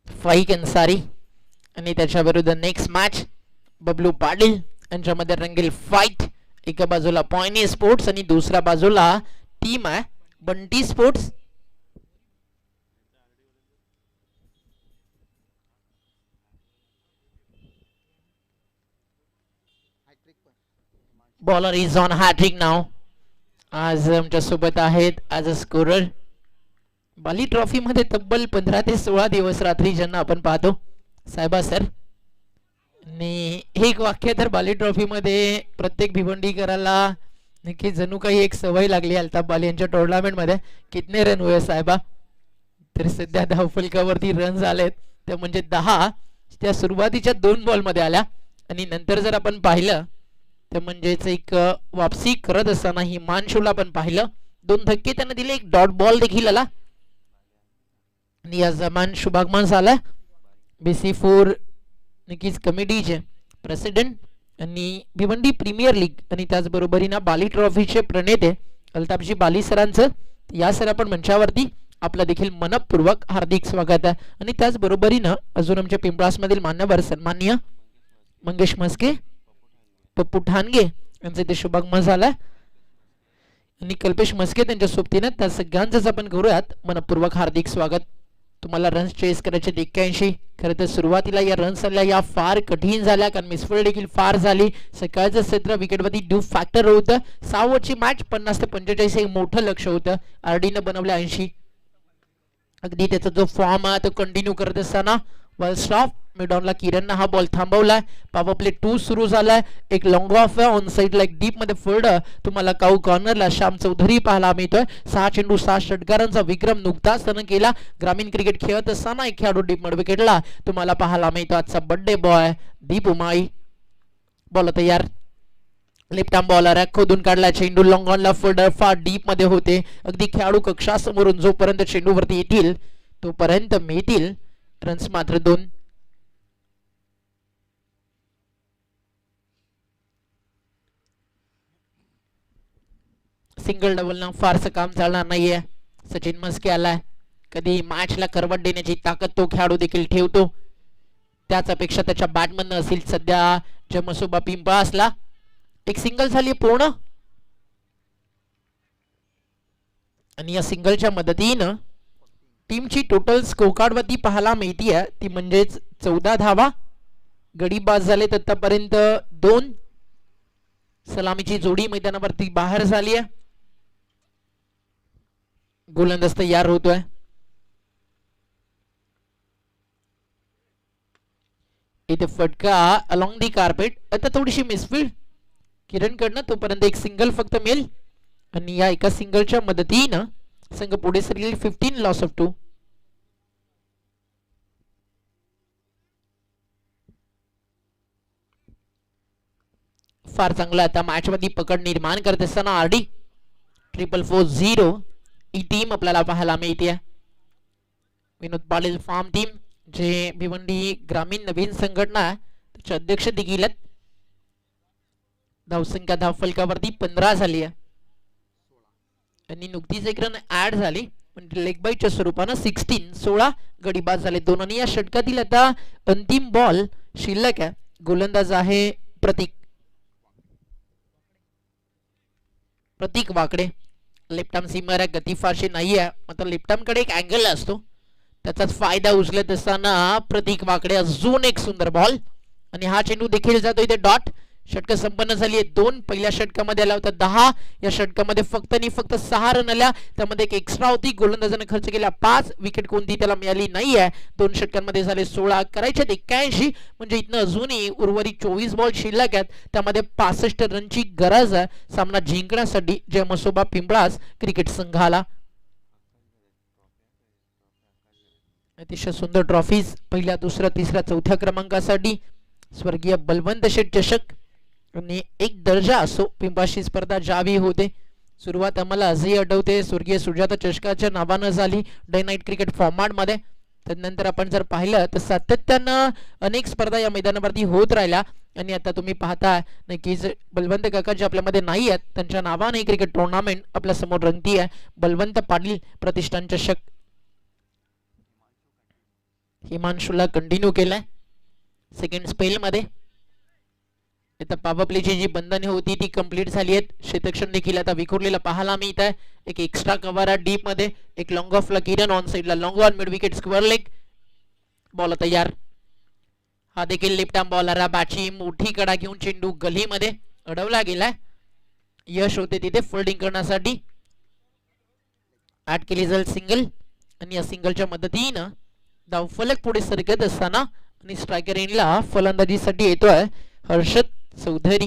फाईक अन्सारी आणि त्याच्या विरुद्ध नेक्स्ट मॅच बबलू पाटील यांच्यामध्ये रंगील फाईट. एका बाजूला पॉयनी स्पोर्ट्स आणि दुसऱ्या बाजूला टीम आहे Bunty sports. Bowler is on hattrick नाव. आज आमच्या सोबत आहेत as a scorer Bali trophy मध्ये तब्बल 15 ते 16 दिवस रात्री ज्यांना आपण पाहतो साहेबा सर. आणि एक वाक्य तर बाली ट्रॉफी मध्ये प्रत्येक भिवंडीकराला नक्की जणू काही एक सवय लागली अल्ताफ बाली यांच्या टुर्नामेंट मध्ये. कितने रन हुए साहेबा? तर सध्या धावफलकावरती रन झालेत ते म्हणजे 10 त्या सुरुवातीच्या 2 बॉल मध्ये आल्या. आणि नंतर जर आपण पाहिलं तर म्हणजेच एक वापसी करत असताना हिमांशूला पण पाहिलं 2 धक्के त्याने दिले, एक डॉट बॉल देखील आला. आणि या जमान शुभागमन झाला BC4 नक्कीच कमिटीचे प्रेसिडेंट आणि भिवंडी प्रीमियर लीग आणि त्याचबरोबरीनं बाली ट्रॉफीचे प्रणेते अल्ताफजी बाली सरांचं या सर आपण मंचावरती आपलं देखील मनपूर्वक हार्दिक स्वागत आहे. आणि त्याचबरोबरीनं अजून आमच्या पिंपळासमधील मान्यवर सन्माननीय मंगेश म्हस्के, पप्पू ठाणगे यांचे ते शुभागमन झालं आणि कल्पेश म्हस्के त्यांच्या सोबतीनं त्या सगळ्यांचंच आपण करूयात मनपूर्वक हार्दिक स्वागत. तुम्हाला रन्स चेस करायचे 81. खरं तर सुरुवातीला या रन्स आल्या या फार कठीण झाल्या, कारण मिसफिल्ड देखील फार झाली. सकाळचं सत्र विकेटवरती ड्यू फॅक्टर होतं. 6 ओव्हरची मॅच 50 ते 45 एक मोठं लक्ष होतं. आरडीनं बनवलं 80. अगदी त्याचा जो फॉर्म आहे तो कंटिन्यू करत असताना वेल स्टॉप मिडॉनला किरणनं हा बॉल थांबवलाय. पॉवर प्ले 2 सुरू झालाय. एक लॉंग ऑफ आहे ऑन साइडला, एक डीप मध्ये फोल्ड. तुम्हाला काऊ कॉर्नरला श्याम चौधरी पाहायला मिळतोय. 6 चेंडू 6 षटकारांचा विक्रम नुकताच त्यानं केला. ग्रामीण क्रिकेट खेळत असताना एक खेळाडू डीप मध्ये विकेटला तुम्हाला पाहायला मिळतो. आजचा बर्थडे बॉय दीप उमाई. बॉल तयार. लेफ्ट आर्म बॉलर आहे, खोदून काढला चेंडू. लॉंग ऑनला फोल्डर फार डीप मध्ये होते. अगदी खेळाडू कक्षासमोरून जोपर्यंत चेंडूवरती येतील तोपर्यंत मिळतील रन्स मात्र 2. सिंगल डबल फारसं काम चालणार नाहीये. सचिन मस्के आलाय. कधी मॅचला करवट देण्याची ताकद तो खेळाडू देखील ठेवतो. त्याच अपेक्षा त्याच्या बॅटमधनं असेल. सध्या जमसोबा पिंपळासला एक सिंगल झाली पूर्ण, आणि या सिंगलच्या मदतीनं टीमची टोटल स्कोरकार्ड वरती पाहायला मिळतीये ती म्हणजेच 14 धावा. गडी बाद झालेत आतापर्यंत 2. सलामीची जोडी मैदानावरती बाहेर झाली आहे. गोलंदाज तयार होतोय. इथे फटका अलॉंग दी कार्पेट. आता थोडीशी मिसफिल्ड किरण कडनं, तोपर्यंत एक सिंगल फक्त मिळेल, आणि या एका सिंगलच्या मदतीनं संघ पुढे सरेल. 15 लॉस ऑफ 2. फार चांगला आता मॅच मध्ये पकड निर्माण करत असताना आरडी 440 ही टीम आपल्याला पाहायला मिळते. विनोद पाटील फार्म टीम जे भिवंडी ग्रामीण नवीन संघटना आहे त्याचे अध्यक्ष देखील आहेत. धावसंख्या धावफलकावरती 15 झाली आहे, आणि नुकतीच एक रन ऍड झाली म्हणजे लेग बाईच्या स्वरूपानं 16 गडी बाद झाले 2. आणि या षटकातील आता अंतिम बॉल शिल्लक आहे. गोलंदाज आहे प्रतीक वाकडे. लेफ्ट आर्म सीमर आहे, गती फारशी नाही आहे, मात्र लेफ्ट आर्म कडे एक अँगल असतो, त्याचाच फायदा उचलत असताना प्रतीक वाकडे. अजून एक सुंदर बॉल, आणि हा चेंडू देखील जातो इथे डॉट. षटक संपन्न झाली आहे. 2 पहिल्या षटकामध्ये आला होता 10. या षटकामध्ये फक्त 6 रन आल्या, त्यामध्ये एक एक्स्ट्रा होती. गोलंदाजाने खर्च केला 5. विकेट कोणती त्याला मिळाली नाही आहे. 2 षटकांमध्ये झाले 16. करायचे 81, म्हणजे इथनं अजूनही उर्वरित 24 बॉल शिल्लक आहेत. त्यामध्ये 65 रनची गरज आहे सामना जिंकण्यासाठी जय मसोबा पिंपळास क्रिकेट संघाला. अतिशय सुंदर ट्रॉफीज पहिल्या, दुसऱ्या, तिसऱ्या, चौथ्या क्रमांकासाठी स्वर्गीय बलवंत शेठ चषक आणि एक दर्जा असो पिंपळाशी स्पर्धा ज्यावेळी होते. सुरुवात आम्हाला आजही आठवते स्वर्गीय सुजाता चषकाच्या नावानं झाली डे नाईट क्रिकेट फॉर्मॅट मध्ये. त्यानंतर आपण जर पाहिलं तर सातत्यानं अनेक स्पर्धा या मैदानावरती होत राहिल्या, आणि आता तुम्ही पाहता नक्कीच बलवंत काका जे आपल्यामध्ये नाही आहेत त्यांच्या नावाने क्रिकेट टुर्नामेंट आपल्या समोर रंगती आहे. बलवंत पाटील प्रतिष्ठान चषक हिमांशुला कंटिन्यू केलाय सेकंड स्पेल मध्ये. आता पॉवर प्लेची जी बंधने होती ती कंप्लीट झाली आहेत. क्षेत्रक्षण देखील आता विखुरलेला पाहायला मिळत आहे. एक एक्स्ट्रा कव्हर आहे डीप मध्ये, एक लॉंग ऑफ ला किरण ऑन साइडला long on mid wicket square leg. Ball तयार. हा देखील लेफ्ट आर्म बॉलर आहे. बॅटची मोठी कडा घेऊन चेंडू गलीमध्ये अडवला गेलाय. यश होते तिथे फोल्डिंग करण्यासाठी. ऍड केली जाईल सिंगल, आणि या सिंगलच्या मदतीनं धावफलक पुढे सरकत असताना आणि स्ट्रायकर एंडला फलंदाजीसाठी येतोय Harshad Chaudhari,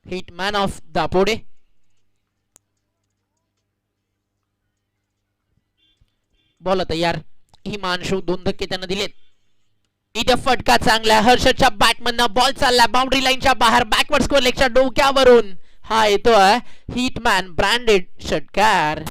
hitman of Dapode. Ball तयार. हिमांशु 2 धक्के त्यांना दिलेत. इथे फटका चांगला हर्षदच्या बॅटमधनं बॉल चालला बाउंड्री लाईनच्या बाहेर बॅकवर्ड स्कोअर लेगच्या डोक्यावरून. हा येतोय हिटमॅन ब्रँडेड षटकार.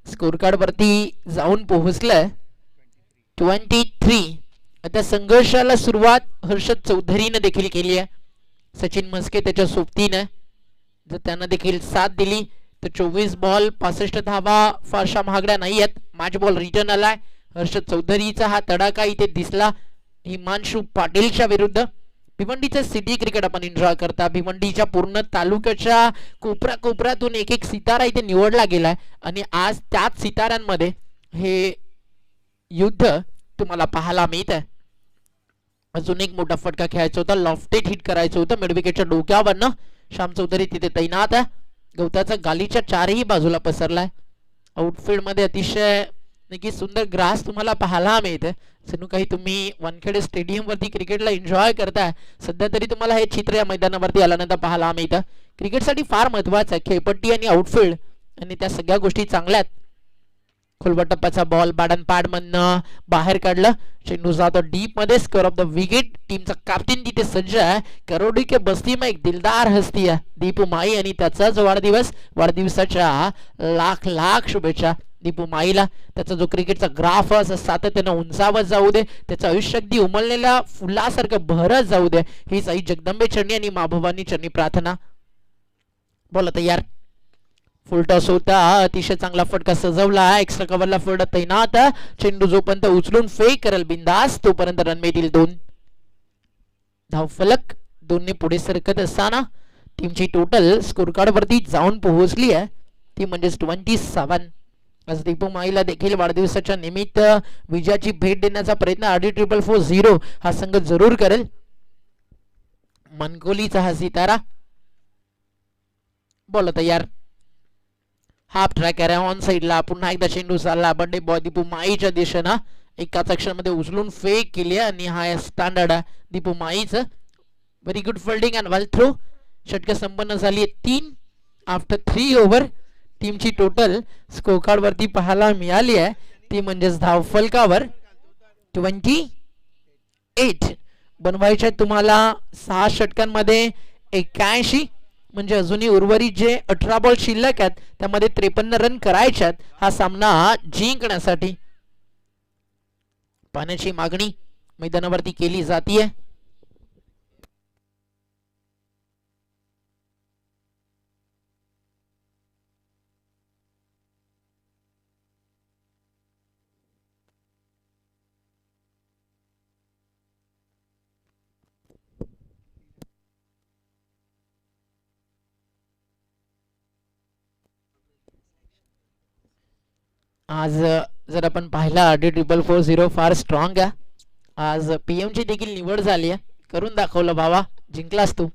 स्कोर कार्ड वरती जाऊन पोहोचलाय 23. आता संघर्षाला सुरुवात हर्षद चौधरीने देखील केली आहे. सचिन मस्के त्याच्या सोबतीने जर त्यांना देखील साथ दिली तर 24 बॉल 65 धावा फारशा महागड्या नाही आहेत. मॅच बॉल रिटर्न आलाय. हर्षद चौधरीचा हा तडाखा इथे दिसला हिमांशू पाटीलच्या विरुद्ध. भिवंडीचं सिटी क्रिकेट आपण एन्जॉय करता. भिवंडीच्या पूर्ण तालुक्याच्या कोपऱ्यातून एक एक सितारा इथे निवडला गेलाय आणि आज त्याच सिताऱ्यांमध्ये हे युद्ध तुम्हाला पाहायला मिळत आहे. अजून एक मोठा फटका खेळायचा होता. लॉफ्टेड हिट करायचं होतं मिड विकेटच्या डोक्यावरनं. श्याम चौधरी तिथे तैनात आहे. गवताचा गालीच्या चारही बाजूला पसरलाय. आउटफील्ड मध्ये अतिशय नक्की सुंदर ग्रास तुम्हाला पाहायला मिळते. जणू काही तुम्ही वानखेडे स्टेडियम वरती क्रिकेटला एन्जॉय करताय. सध्या तरी तुम्हाला हे चित्र या मैदानावरती आल्यानंतर पाहायला मिळतं. क्रिकेटसाठी फार महत्वाचं आहे खेळपट्टी आणि आउटफील्ड आणि त्या सगळ्या गोष्टी चांगल्या आहेत. खोलवा टप्प्याचा बॉल बॅडन पॅड मधनं बाहेर काढलं. चेंडू जातो डीप मध्ये. Score of the wicket. टीमचा कॅप्टन तिथे सज्ज आहे. करोडी के बस्ती में एक दिलदार हस्ती आहे दीपू माई आणि त्याचाच वाढदिवस. वाढदिवसाच्या लाख लाख शुभेच्छा दीपू माईला. त्याचा जो क्रिकेटचा ग्राफ सातत्यानं उंचावत जाऊ दे. त्याचं आयुष्य अगदी उमललेल्या फुलासारखं भरत जाऊ दे हीच आई जगदंबे चरणी आणि माभवानी चरणी प्रार्थना. बोला तयार. फुल टॉस होता. अतिशय चांगला फटका सजवला. एक्स्ट्रा कव्हरला फुल तैनात. चेंडू जोपर्यंत उचलून फेक करेल बिंदास तोपर्यंत रन मिळतील 2. धावफलक 2 ने पुढे सरकत असताना टीमची टोटल स्कोर कार्ड वरती जाऊन पोहोचली आहे ती म्हणजेच 27. आज दीपू माईला देखील वाढदिवसाच्या निमित्त विजयाची भेट देण्याचा प्रयत्न RD440 हा संघ जरूर करेल. मनकोलीचा हा सितारा. बोला तयार. हाफ ट्रॅक आहे ऑन साइडला. पुन्हा एकदा चेंडू चालला. बर्थडे बॉय दीपू माईच्या दिशेनं एकाच अक्षरामध्ये उचलून फेक केली आणि हा स्टँडर्ड आहे दीपू माईचं. Very good fielding and well throw. षटक संपन्न झाली आहे 3 आफ्टर 3 ओव्हर. टीमची टोटल स्कोर कार्ड वरती पाहायला मिळाली आहे ती म्हणजेच धावफलकावर 28. बनवायचे तुम्हाला 6 षटकांमध्ये 81 म्हणजे अजूनही उर्वरित जे 18 बॉल शिल्लक आहेत त्यामध्ये 53 रन करायचे आहेत हा सामना जिंकण्यासाठी. पाण्याची मागणी मैदानावरती केली जातीये. आज जर आपण पाहिला RD440 फार स्ट्रॉंग आहे. आज PM ची देखील निवड झाली आहे. करून दाखवलं बाबा. जिंकलास तू.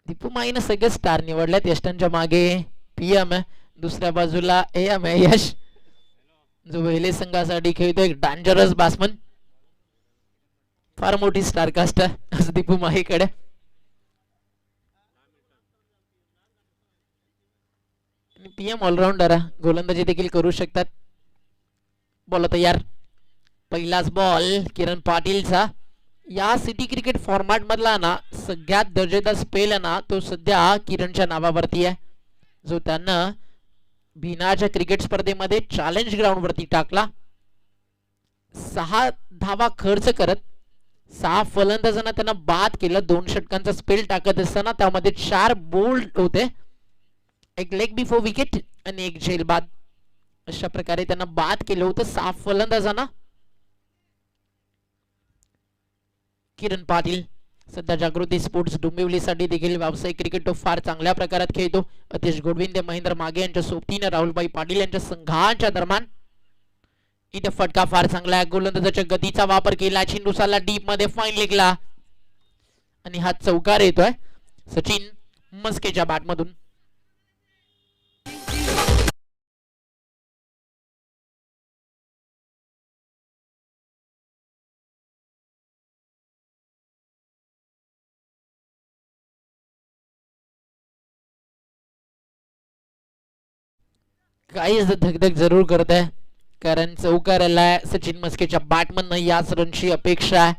दीपू माईनं सगळे स्टार निवडल्यात. यष्टांच्या मागे PM आहे. दुसऱ्या बाजूला AM आहे यश जो वेले संघासाठी खेळतो. एक डेंजरस बॅट्समन. फार मोठी स्टार कास्ट आहे आज दीपू माईकडे. PM ऑलराऊंडर आहे. गोलंदाजी देखील करू शकतात. बोला तयार. पहिलाच बॉल किरण पाटीलचा. या सिटी क्रिकेट फॉर्मॅट मधला ना सगळ्यात दर्जेदार स्पेल आहे ना तो सध्या किरणच्या नावावरती आहे जो त्यानं भिनाच्या क्रिकेट स्पर्धेमध्ये चॅलेंज ग्राउंड वरती टाकला. 6 धावा खर्च करत 6 फलंदाजांना त्यांना बाद केलं. 2 षटकांचा स्पेल टाकत असताना त्यामध्ये 4 बोल्ड होते. एक लेग बिफोर विकेट आणि एक झेल बाद. अशा प्रकारे त्यांना बाद केलं होतं 6 फलंदाजांना. किरण पाटील सध्या जागृती स्पोर्ट्स डोंबिवलीसाठी देखील व्यावसायिक क्रिकेट तो फार चांगल्या प्रकारात खेळतो. अतिश गोडविंद महेंद्र मागे यांच्या सोबतीने राहुलभाई पाटील यांच्या संघाच्या दरम्यान इथे फटका फार चांगला आहे. गोलंदाजाच्या गतीचा वापर केला. चेंडू चालला डीप मध्ये फाईन लेगला आणि हा चौकार येतोय सचिन मस्केच्या बॅट मधून. काहीच धगधग जरूर करत आहे कारण चौकार आलाय सचिन मस्केच्या बॅटमधनं. याच रनची अपेक्षा आहे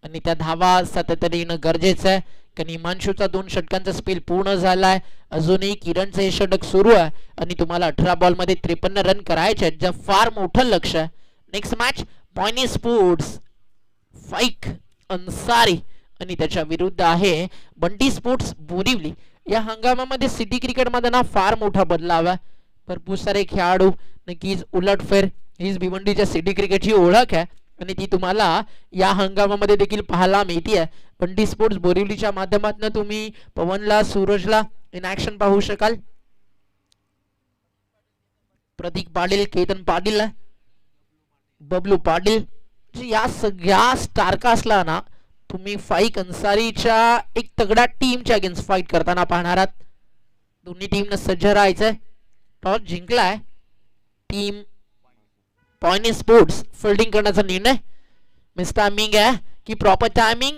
आणि त्या धावा सातत्याने येणं गरजेचं आहे कारण हिमांशूचा 2 षटकांचा स्पेल पूर्ण झालाय. अजूनही किरणचं हे षटक सुरू आहे आणि तुम्हाला 18 बॉल मध्ये 53 रन करायचे आहेत जे फार मोठं लक्ष आहे. नेक्स्ट मॅच पॉइनी स्पोर्ट्स फाईक अन्सारी आणि त्याच्या विरुद्ध आहे बंटी स्पोर्ट्स बोरिवली. या हंगामामध्ये सिटी क्रिकेट मैदानात फार मोठा बदलाव आहे. भरपूर सारे खेळाडू, नक्कीच उलटफेर हीच भिवंडीच्या सिटी क्रिकेटची ओळख आहे आणि ती तुम्हाला या हंगामामध्ये देखील पाहायला मिळते. बंटी स्पोर्ट्स बोरिवलीच्या माध्यमातून तुम्ही पवनला, सूरजला इन ऍक्शन पाहू शकाल. प्रतीक पाटील, केतन पाटील, बबलू पाटील, या सगळ्या स्टारकास्टला ना तुम्ही फाईक अन्सारीच्या एक तगड्या टीमच्या अगेन्स्ट फाईट करताना पाहणार आहात. दोन्ही टीमनं सज्ज राहायचंय. टॉस जिंकलाय टीम पॉइंट स्पोर्ट्स. फिल्डिंग करण्याचा निर्णय मिस टायमिंग आहे की प्रॉपर टायमिंग,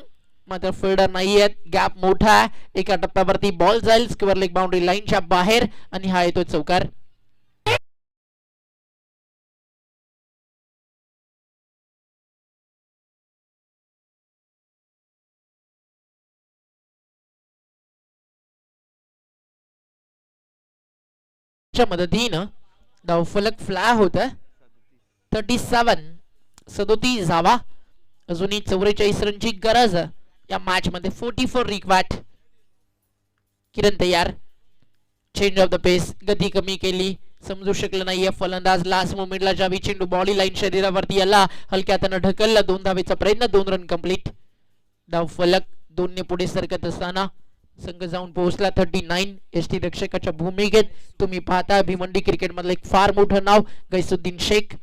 मात्र फिल्डर नाही आहेत. गॅप मोठा आहे. एका टप्प्यावरती बॉल जाईल स्क्वेअर लेग बाउंड्री लाईनच्या बाहेर आणि हा येतो चौकार. मदतीनं धावफलक फ्लाय होत. 37 धावा. अजूनही 44 रनची गरज या मॅच मध्ये. 44 रिक्वायर्ड. किरण तयार. चेंज ऑफ द पेस, गती कमी केली, समजू शकलं नाहीये फलंदाज. लास्ट मोमेंटला जावी चेंडू बॉडी लाईन शरीरावरती आला, हलक्या हातानं ढकलला. 2 धावेचा प्रयत्न, 2 रन कंप्लीट. धावफलक 2 ने पुढे सरकत असताना संघ जाऊन पोहोचला 39. यष्टी रक्षकाच्या भूमिकेत तुम्ही पाहता भिवंडी क्रिकेट मधलं एक फार मोठं नाव गैसुद्दीन शेख,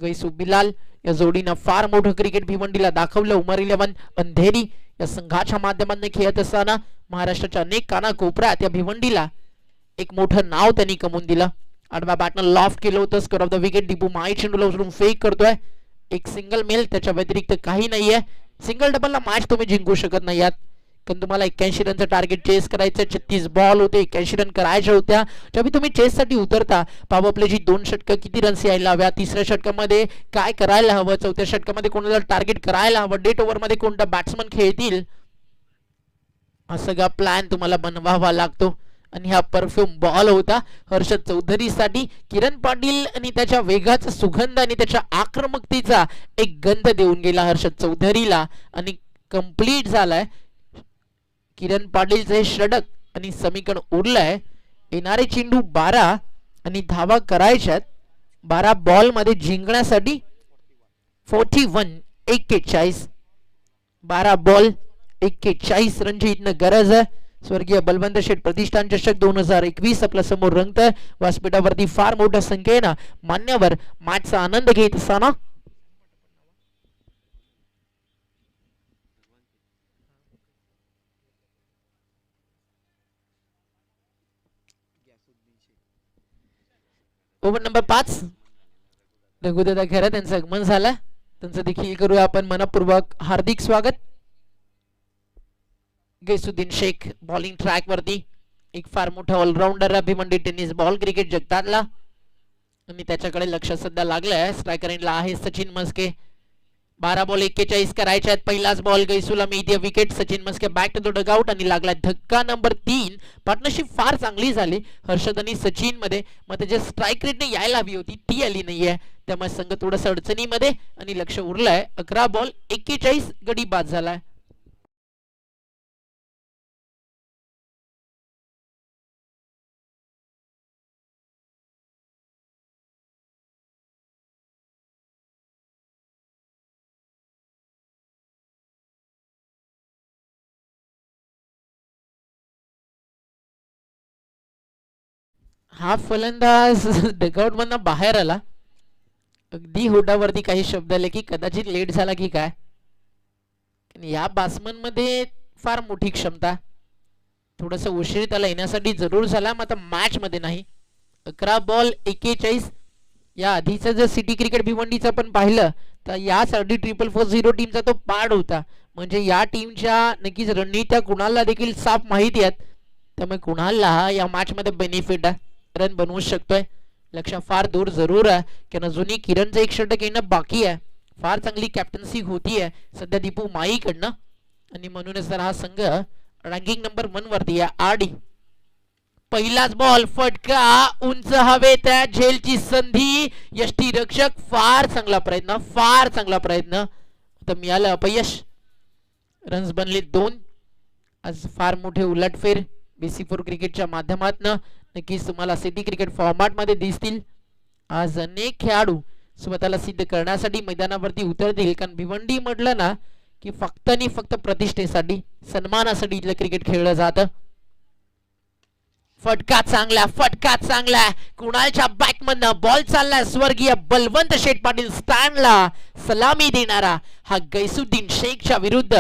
गैसू बिलाल या जोडीनं फार मोठं क्रिकेट भिवंडीला दाखवलं. उमर 11 अंधेरी या संघाच्या माध्यमातून खेळत असताना महाराष्ट्राच्या अनेक कानाकोपऱ्यात या भिवंडीला एक मोठं नाव त्यांनी कमवून दिलं. आडव्या बॅटनं लॉफ्ट केलं होतं. Score of the wicket. Deepu माई चेंडूला उचलून फेक करतोय. एक सिंगल मेल, त्याच्या व्यतिरिक्त काही नाहीये. सिंगल डबलला मॅच तुम्ही जिंकू शकत नाही आहात, कारण तुम्हाला 81 रनचं टार्गेट चेस करायचं. 36 बॉल होते, 81 रन करायच्या होत्या. जेव्हा तुम्ही चेस साठी उतरता, पॉवर प्लेची 2 षटकं किती रन्स यायला हव्या, तिसऱ्या षटकामध्ये काय करायला हवं, चौथ्या षटकामध्ये कोणाला टार्गेट करायला हवं, डेट ओव्हर मध्ये कोणता बॅट्समन खेळतील, हा सगळा प्लॅन तुम्हाला बनवावा लागतो. आणि हा परफ्यूम बॉल होता हर्षद चौधरी साठी. किरण पाटील आणि त्याच्या वेगाचा सुगंध आणि त्याच्या आक्रमकतेचा एक गंध देऊन गेला हर्षद चौधरीला आणि कंप्लीट झालाय किरण पाटीलचे षटक आणि समीकरण उरलंय. येणारे चेंडू 12 आणि धावा करायच्यात 12 बॉल मध्ये जिंकण्यासाठी. 41 12 बॉल 41 रनची इथनं गरज आहे. स्वर्गीय बलवंत शेठ प्रतिष्ठान चषक 2021 आपल्या समोर रंगतंय. व्यासपीठावरती फार मोठ्या संख्येनं मान्यवर मॅचचा आनंद घेत असताना ओव्हर नंबर 5 रघुदादा खैरे त्यांचं आगमन झालं. त्यांचं देखील करूया आपण मनपूर्वक हार्दिक स्वागत. गैसुद्दीन शेख बॉलिंग ट्रॅक वरती एक फार मोठा ऑलराऊंडर आहे भिवंडी टेनिस बॉल क्रिकेट जगतातला आणि त्याच्याकडे लक्ष सध्या लागलंय. स्ट्रायकर एंडला आहे सचिन मस्के. 12 बॉल 41 करायचे आहेत. पहिलाच बॉल गैसूला मिळते wicket. Sachin Maske back to the dugout आणि लागला धक्का नंबर 3. पार्टनरशिप फार चांगली झाली हर्षद आणि सचिन मध्ये, मग त्याच्या स्ट्राईक रेटने यायला हवी होती ती आली नाहीये, त्यामुळे संघ थोडंसं अडचणीमध्ये आणि लक्ष उरलंय. 11 बॉल 41 गडी बाद झालाय. हा फलंदाज डगआउट मधनं बाहेर आला. अगदी होडावरती काही शब्द आले की कदाचित लेट झाला की काय. या बॅट्समन मध्ये फार मोठी क्षमता, थोडस उशीर त्याला येण्यासाठी जरूर झाला, मात्र मॅच मध्ये नाही. 11 बॉल 41. या आधीचं जर सिटी क्रिकेट भिवंडीचं पण पाहिलं तर यासाठी 444 टीमचा तो पार्ट होता. म्हणजे या टीमच्या नक्कीच रणनीत्या कुणाला देखील साफ माहिती आहेत, त्यामुळे कुणाला या मॅच मध्ये बेनिफिट आहे, रन बनवू शकतोय. लक्ष फार दूर जरूर आहे की अजूनही किरणचं एक षटक येणं बाकी आहे. फार चांगली कॅप्टन्सी होती आहे सध्या दीपू माई कडनं आणि म्हणूनच तर हा संघ रँकिंग नंबर 1 वरती आहे. आडी पहिलाच बॉल फटका उंच हवेत, झेलची संधी. यष्टी रक्षक फार चांगला प्रयत्न, फार चांगला प्रयत्न, तर मिळालं अपयश. रन्स बनले 2. आज फार मोठे उलटफेर BC4 क्रिकेटच्या माध्यमातून नक्कीच तुम्हाला सिटी क्रिकेट फॉर्मॅट मध्ये दिसतील. आज अनेक खेळाडू स्वतःला सिद्ध करण्यासाठी मैदानावरती उतरतील, कारण भिवंडी म्हटलं ना की फक्त आणि फक्त प्रतिष्ठेसाठी, सन्मानासाठी इथलं क्रिकेट खेळलं जातं. फटका चांगला कुणालच्या बॅटमधनं बॉल चालला स्वर्गीय बलवंत शेठ पाटील स्टँडला सलामी देणारा हा गैसुद्दीन शेखच्या विरुद्ध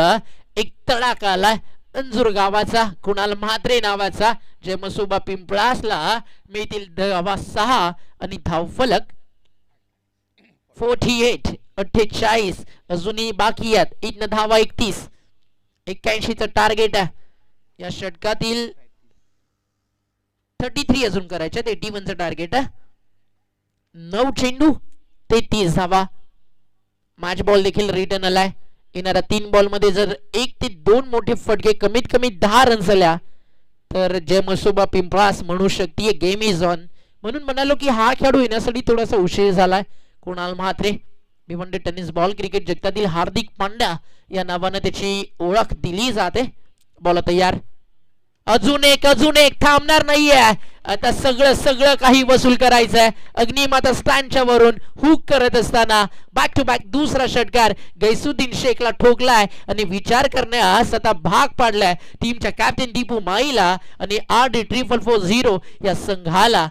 एक तडाखा आलाय. अंजूर गावाचा कुणाल म्हात्रे नावाचा, जे मसोबा पिंपळासला मिळतील धावा 6 आणि धावफलक 48 अजूनही बाकी आहेत. इथनं धावा 81 चं टार्गेट आहे या षटकातील. 33 अजून करायचे, 81 चं टार्गेट आहे. 9 चेंडू 33 धावा. मॅच बॉल देखील रिटर्न आलाय. येणाऱ्या 3 बॉल मध्ये जर 1 ते 2 मोठे फटके कमीत कमी 10 रन्स आल्या तर जय मसोबा पिंपळास म्हणू शकते गेम इज ऑन. म्हणून म्हणालो की हा खेळाडू येण्यासाठी थोडासा उशीर झालाय. Kunal Mhatre Bhiwandi tennis ball cricket जगतातील हार्दिक पांड्या या नावाने त्याची ओळख दिली जाते. बॉल तयार. अजून एक थांबणार नाहीये. आता सगळं काही वसूल करायचंय. अग्निमाता स्टँडच्या वरून हुक करत असताना बॅक टू बॅक दुसरा षटकार गैसुद्दीन शेखला ठोकलाय आणि विचार करण्यास आता भाग पाडलाय टीमच्या कॅप्टन दीपू माईला आणि RD 444 या संघाला.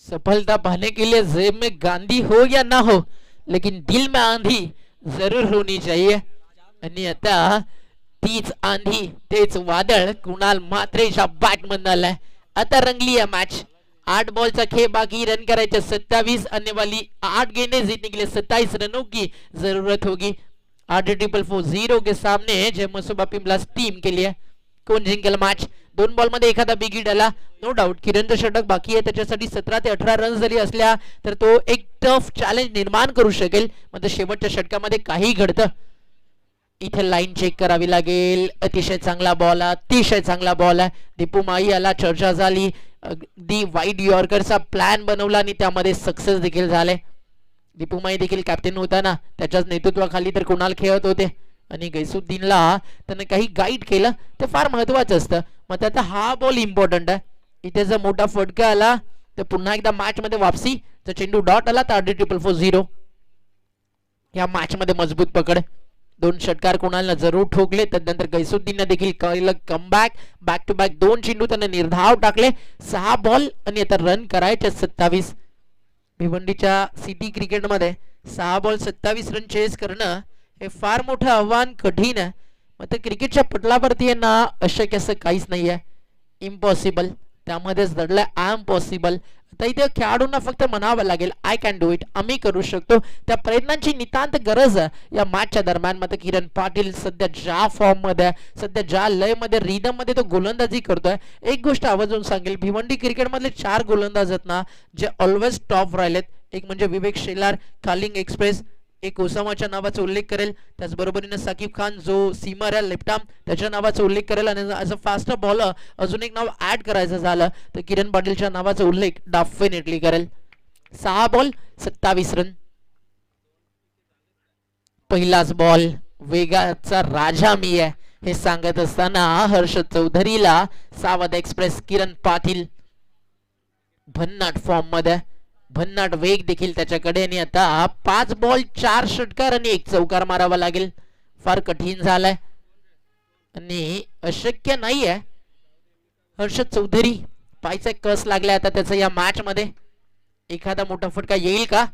सफलता पाने के लिए जेब में गांधी हो या ना हो, लेकिन दिल में आंधी जरूर होनी चाहिए. आणि आता तीच आंधी तेच वादळ कुणाल म्हात्रेच्या बॅट मधून आलाय. आता रंगली है मैच. 8 बॉलचा खेळ बाकी, रन करायचे 27. आने वाली 8 गेंदें जीतने के लिए 27 रनों की जरूरत होगी. RD 444 के सामने जय मसोबा पिंपलास टीम के लिए कोण जिंकेल मैच. 2 बॉल मध्ये एखादा बिग हिट आला नो डाऊट. किरणचं षटक बाकी आहे, त्याच्यासाठी 17 ते 18 रन जरी असल्या तर तो एक टफ चॅलेंज निर्माण करू शकेल. मात्र शेवटच्या षटकामध्ये काही घडतं. इथे लाईन चेक करावी लागेल. अतिशय चांगला बॉल आहे. दीपू माई याला चर्चा झाली. अगदी वाईड यॉर्करचा प्लॅन बनवला आणि त्यामध्ये सक्सेस देखील झाले. दीपू माई देखील कॅप्टन होता ना, त्याच्याच नेतृत्वाखाली तर कुणाल खेळत होते आणि गैसुद्दीनला त्याने काही गाईड केलं, ते फार महत्वाचं असतं. मग आता हा बॉल इम्पॉर्टंट आहे. इथे जर मोठा फटका आला तर पुन्हा एकदा मॅच मध्ये वापसी. जर चेंडू डॉट आला तर RD 444 या मॅच मध्ये मजबूत पकड. 2 षटकार कुणाला जरूर ठोकले. त्यानंतर गैसुद्दीनने देखील केलं कमबॅक. बॅक टू बॅक 2 चेंडू त्याने निर्धाव टाकले. 6 बॉल आणि आता रन करायचे 27. भिवंडीच्या सिटी क्रिकेटमध्ये 6 बॉल 27 रन चेस करणं हे फार मोठं आव्हान, कठीण आहे. मात्र क्रिकेटच्या पटलावरती आहे ना अशक्य असं काहीच नाही आहे. इम्पॉसिबल त्यामध्येच दडलंय आय एम पॉसिबल. आता इथे खेळाडूंना फक्त म्हणावं लागेल आय कॅन डू इट, आम्ही करू शकतो. त्या प्रयत्नांची नितांत गरज आहे या मॅचच्या दरम्यान. मात्र किरण पाटील सध्या ज्या फॉर्म मध्ये, सध्या ज्या लय मध्ये, रिदम मध्ये तो गोलंदाजी करतोय, एक गोष्ट आवर्जून सांगेल, भिवंडी क्रिकेट मधले 4 गोलंदाज आहेत ना जे ऑलवेज टॉप राहिलेत. एक म्हणजे विवेक शेलार, कालिंग एक्सप्रेस, एक ओसामाच्या नावाचा उल्लेख करेल. त्याचबरोबरीने साकिब खान जो सीमर आहे लेफ्ट आर्म, त्याच्या नावाचा उल्लेख करेल. आणि ॲज अ फास्ट बॉलर अजून एक नाव ऍड करायचं झालं तर किरण पाटीलच्या नावाचा उल्लेख डेफिनेटली करेल. 6 बॉल 27 रन. पहिलाच बॉल वेगाचा राजा मी आहे हे सांगत असताना हर्षद चौधरीला सावध एक्सप्रेस किरण पाटील भन्नाट फॉर्म मध्ये, भन्नाट वेग देखील त्याच्याकडे. आणि आता 5 बॉल 4 षटकार आणि 1 चौकार मारावा लागेल. फार कठीण झालाय आणि अशक्य नाहीये. हर्षद चौधरी पायचा कस लागलाय आता त्याचा या मॅच मध्ये. एखादा मोठा फटका येईल का.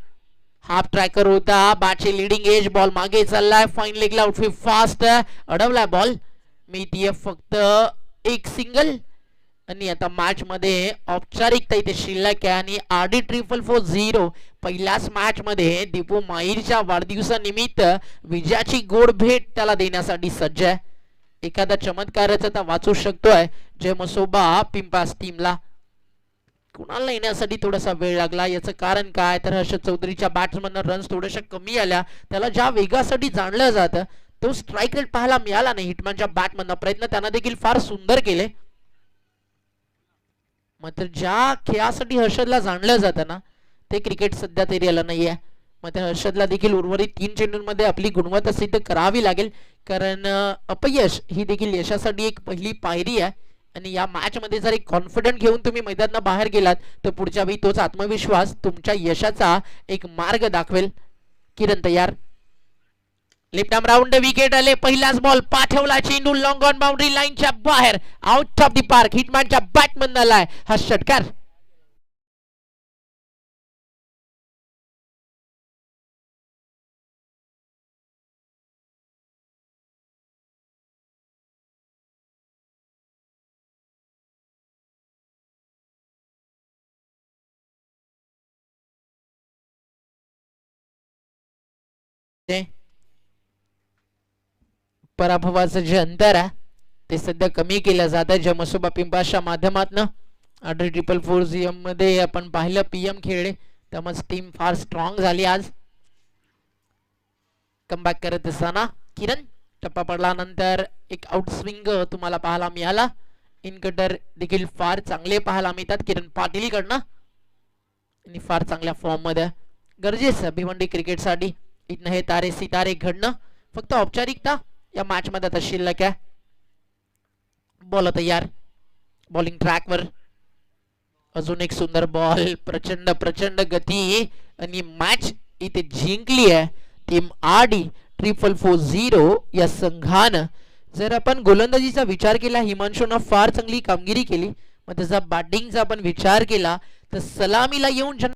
हाफ ट्रॅकर होता, बॅटची लिडिंग एज, बॉल मागे चाललाय. फाईन लेगला आउटफिट फास्ट अडवलाय बॉल. मी फक्त एक सिंगल. आणि आता मॅच मध्ये औपचारिकता इथे शिल्लक आहे. आणि RD 444 पहिल्याच मॅच मध्ये दीपू माईरच्या वाढदिवसानिमित्त विजयाची गोड भेट त्याला देण्यासाठी सज्ज आहे. एखादा चमत्कारच आता वाचू शकतोय जय मसोबा पिंपास टीमला. कुणाला येण्यासाठी थोडासा वेळ लागला. याचं कारण काय तर हर्षद चौधरीच्या बॅट्समधनं रन्स थोड्याशा कमी आल्या. त्याला ज्या वेगासाठी जाणलं जातं तो स्ट्राईक रेट पाहायला मिळाला नाही. हिटमॅनच्या बॅटमधनं प्रयत्न त्यांना देखील फार सुंदर केले, मात्र ज्या खेळासाठी हर्षदला जाणलं जातं ना ते क्रिकेट सध्या तरी आलं नाहीये. मात्र हर्षदला देखील उर्वरित 3 चेंडूंमध्ये आपली गुणवत्ता सिद्ध करावी लागेल, कारण अपयश ही देखील यशासाठी एक पहिली पायरी आहे. आणि या मॅच मध्ये जर एक कॉन्फिडंट घेऊन तुम्ही मैदानात बाहेर गेलात तर पुढच्या वेळी तोच आत्मविश्वास तुमच्या यशाचा एक मार्ग दाखवेल. किरण तयार, लेफ्ट आर्म राऊंड विकेट आले. पहिलाच बॉल पाठवला, चेंडू लॉंग ऑन बाउंड्री लाईनच्या बाहेर, आउट ऑफ द पार्क. हिटमॅनच्या बॅटमधून आलाय हा षटकार. पराभवाचं जे अंतर आहे ते सध्या कमी केलं जात आहे जमसोबा पिंपाच्या माध्यमातून. 8-4-4 मध्ये आपण पाहिलं पीएम खेळले, त्यामुळे टीम फार स्ट्रॉंग झाली आज. कमबॅक करत असताना किरण टप्पा पडल्यानंतर एक आउट स्विंग तुम्हाला पाहायला मिळाला. इन कटर देखील फार चांगले पाहायला मिळतात किरण पाटील कडनं आणि फार चांगल्या फॉर्म मध्ये. गरजेचं भिवंडी क्रिकेटसाठी इथनं हे तारे सितारे घडणं. फक्त औपचारिकता या मॅच मध्ये आता शिल्लक आहे. बॉल तयार, बॉलिंग ट्रॅकवर अजून एक सुंदर बॉल, प्रचंड प्रचंड गती आणि मॅच इथे जिंकली आहे टीम RD 444 या संघानं. जर आपण गोलंदाजीचा विचार केला हिमांशूनं फार चांगली कामगिरी केली, मग त्याचा बॅटिंगचा आपण विचार केला तर सलामीला येऊन